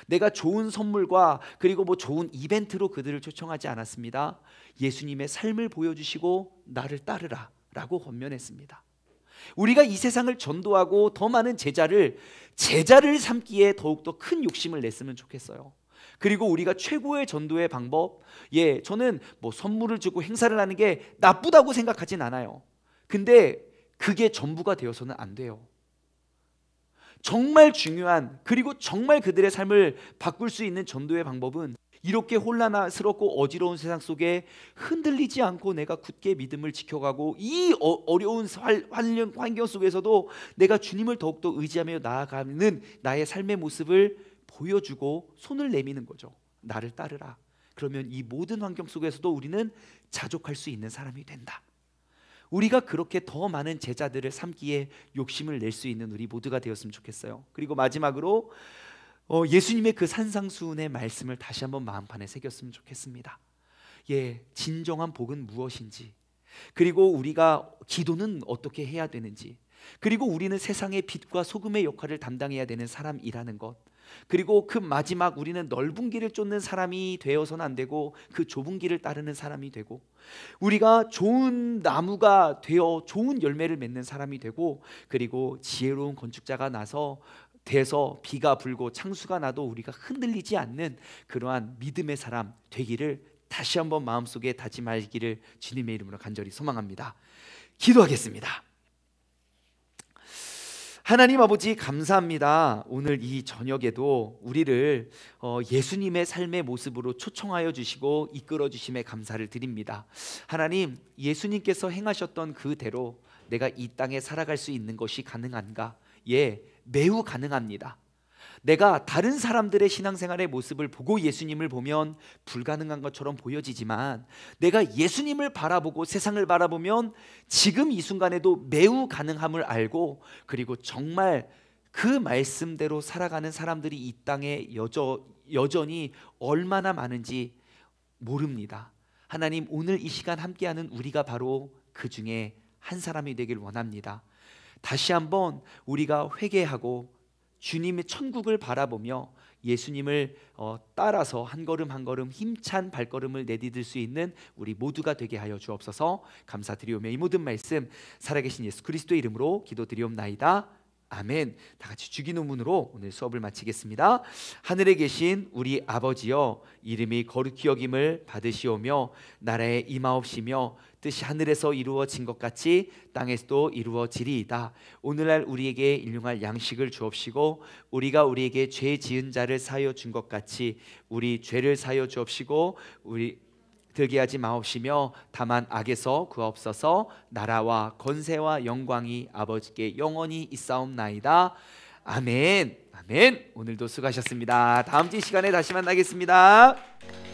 [SPEAKER 1] 내가 좋은 선물과 그리고 뭐 좋은 이벤트로 그들을 초청하지 않았습니다. 예수님의 삶을 보여주시고 나를 따르라 라고 권면했습니다. 우리가 이 세상을 전도하고 더 많은 제자를 삼기에 더욱더 큰 욕심을 냈으면 좋겠어요. 그리고 우리가 최고의 전도의 방법, 저는 뭐 선물을 주고 행사를 하는 게 나쁘다고 생각하진 않아요. 근데 그게 전부가 되어서는 안 돼요. 정말 중요한, 그리고 정말 그들의 삶을 바꿀 수 있는 전도의 방법은 이렇게 혼란스럽고 어지러운 세상 속에 흔들리지 않고 내가 굳게 믿음을 지켜가고 이 어려운 환경 속에서도 내가 주님을 더욱더 의지하며 나아가는 나의 삶의 모습을 보여주고 손을 내미는 거죠. 나를 따르라. 그러면 이 모든 환경 속에서도 우리는 자족할 수 있는 사람이 된다. 우리가 그렇게 더 많은 제자들을 삼기에 욕심을 낼 수 있는 우리 모두가 되었으면 좋겠어요. 그리고 마지막으로 예수님의 그 산상수훈의 말씀을 다시 한번 마음판에 새겼으면 좋겠습니다. 진정한 복은 무엇인지, 그리고 우리가 기도는 어떻게 해야 되는지, 그리고 우리는 세상의 빛과 소금의 역할을 담당해야 되는 사람이라는 것, 그리고 그 마지막 우리는 넓은 길을 쫓는 사람이 되어서는 안 되고 그 좁은 길을 따르는 사람이 되고, 우리가 좋은 나무가 되어 좋은 열매를 맺는 사람이 되고, 그리고 지혜로운 건축자가 돼서 비가 불고 창수가 나도 우리가 흔들리지 않는 그러한 믿음의 사람 되기를 다시 한번 마음속에 다짐하기를 주님의 이름으로 간절히 소망합니다. 기도하겠습니다. 하나님 아버지 감사합니다. 오늘 이 저녁에도 우리를 예수님의 삶의 모습으로 초청하여 주시고 이끌어 주심에 감사를 드립니다. 하나님, 예수님께서 행하셨던 그대로 내가 이 땅에 살아갈 수 있는 것이 가능한가? 매우 가능합니다. 내가 다른 사람들의 신앙생활의 모습을 보고 예수님을 보면 불가능한 것처럼 보여지지만, 내가 예수님을 바라보고 세상을 바라보면 지금 이 순간에도 매우 가능함을 알고, 그리고 정말 그 말씀대로 살아가는 사람들이 이 땅에 여전히 얼마나 많은지 모릅니다. 하나님, 오늘 이 시간 함께하는 우리가 바로 그 중에 한 사람이 되길 원합니다. 다시 한번 우리가 회개하고 주님의 천국을 바라보며 예수님을 따라서 한 걸음 한 걸음 힘찬 발걸음을 내디딜 수 있는 우리 모두가 되게 하여 주옵소서. 감사드리오며 이 모든 말씀 살아계신 예수 그리스도의 이름으로 기도드리옵나이다. 아멘. 다 같이 주기도문으로 오늘 수업을 마치겠습니다. 하늘에 계신 우리 아버지여, 이름이 거룩히 여김을 받으시오며 나라에 임하옵시며 뜻이 하늘에서 이루어진 것 같이 땅에서도 이루어지리이다. 오늘날 우리에게 일용할 양식을 주옵시고 우리가 우리에게 죄 지은 자를 사하여 준 것 같이 우리 죄를 사하여 주옵시고 우리 들게 하지 마옵시며 다만 악에서 구하옵소서. 나라와 권세와 영광이 아버지께 영원히 있사옵나이다. 아멘. 아멘. 오늘도 수고하셨습니다. 다음 주 시간에 다시 만나겠습니다.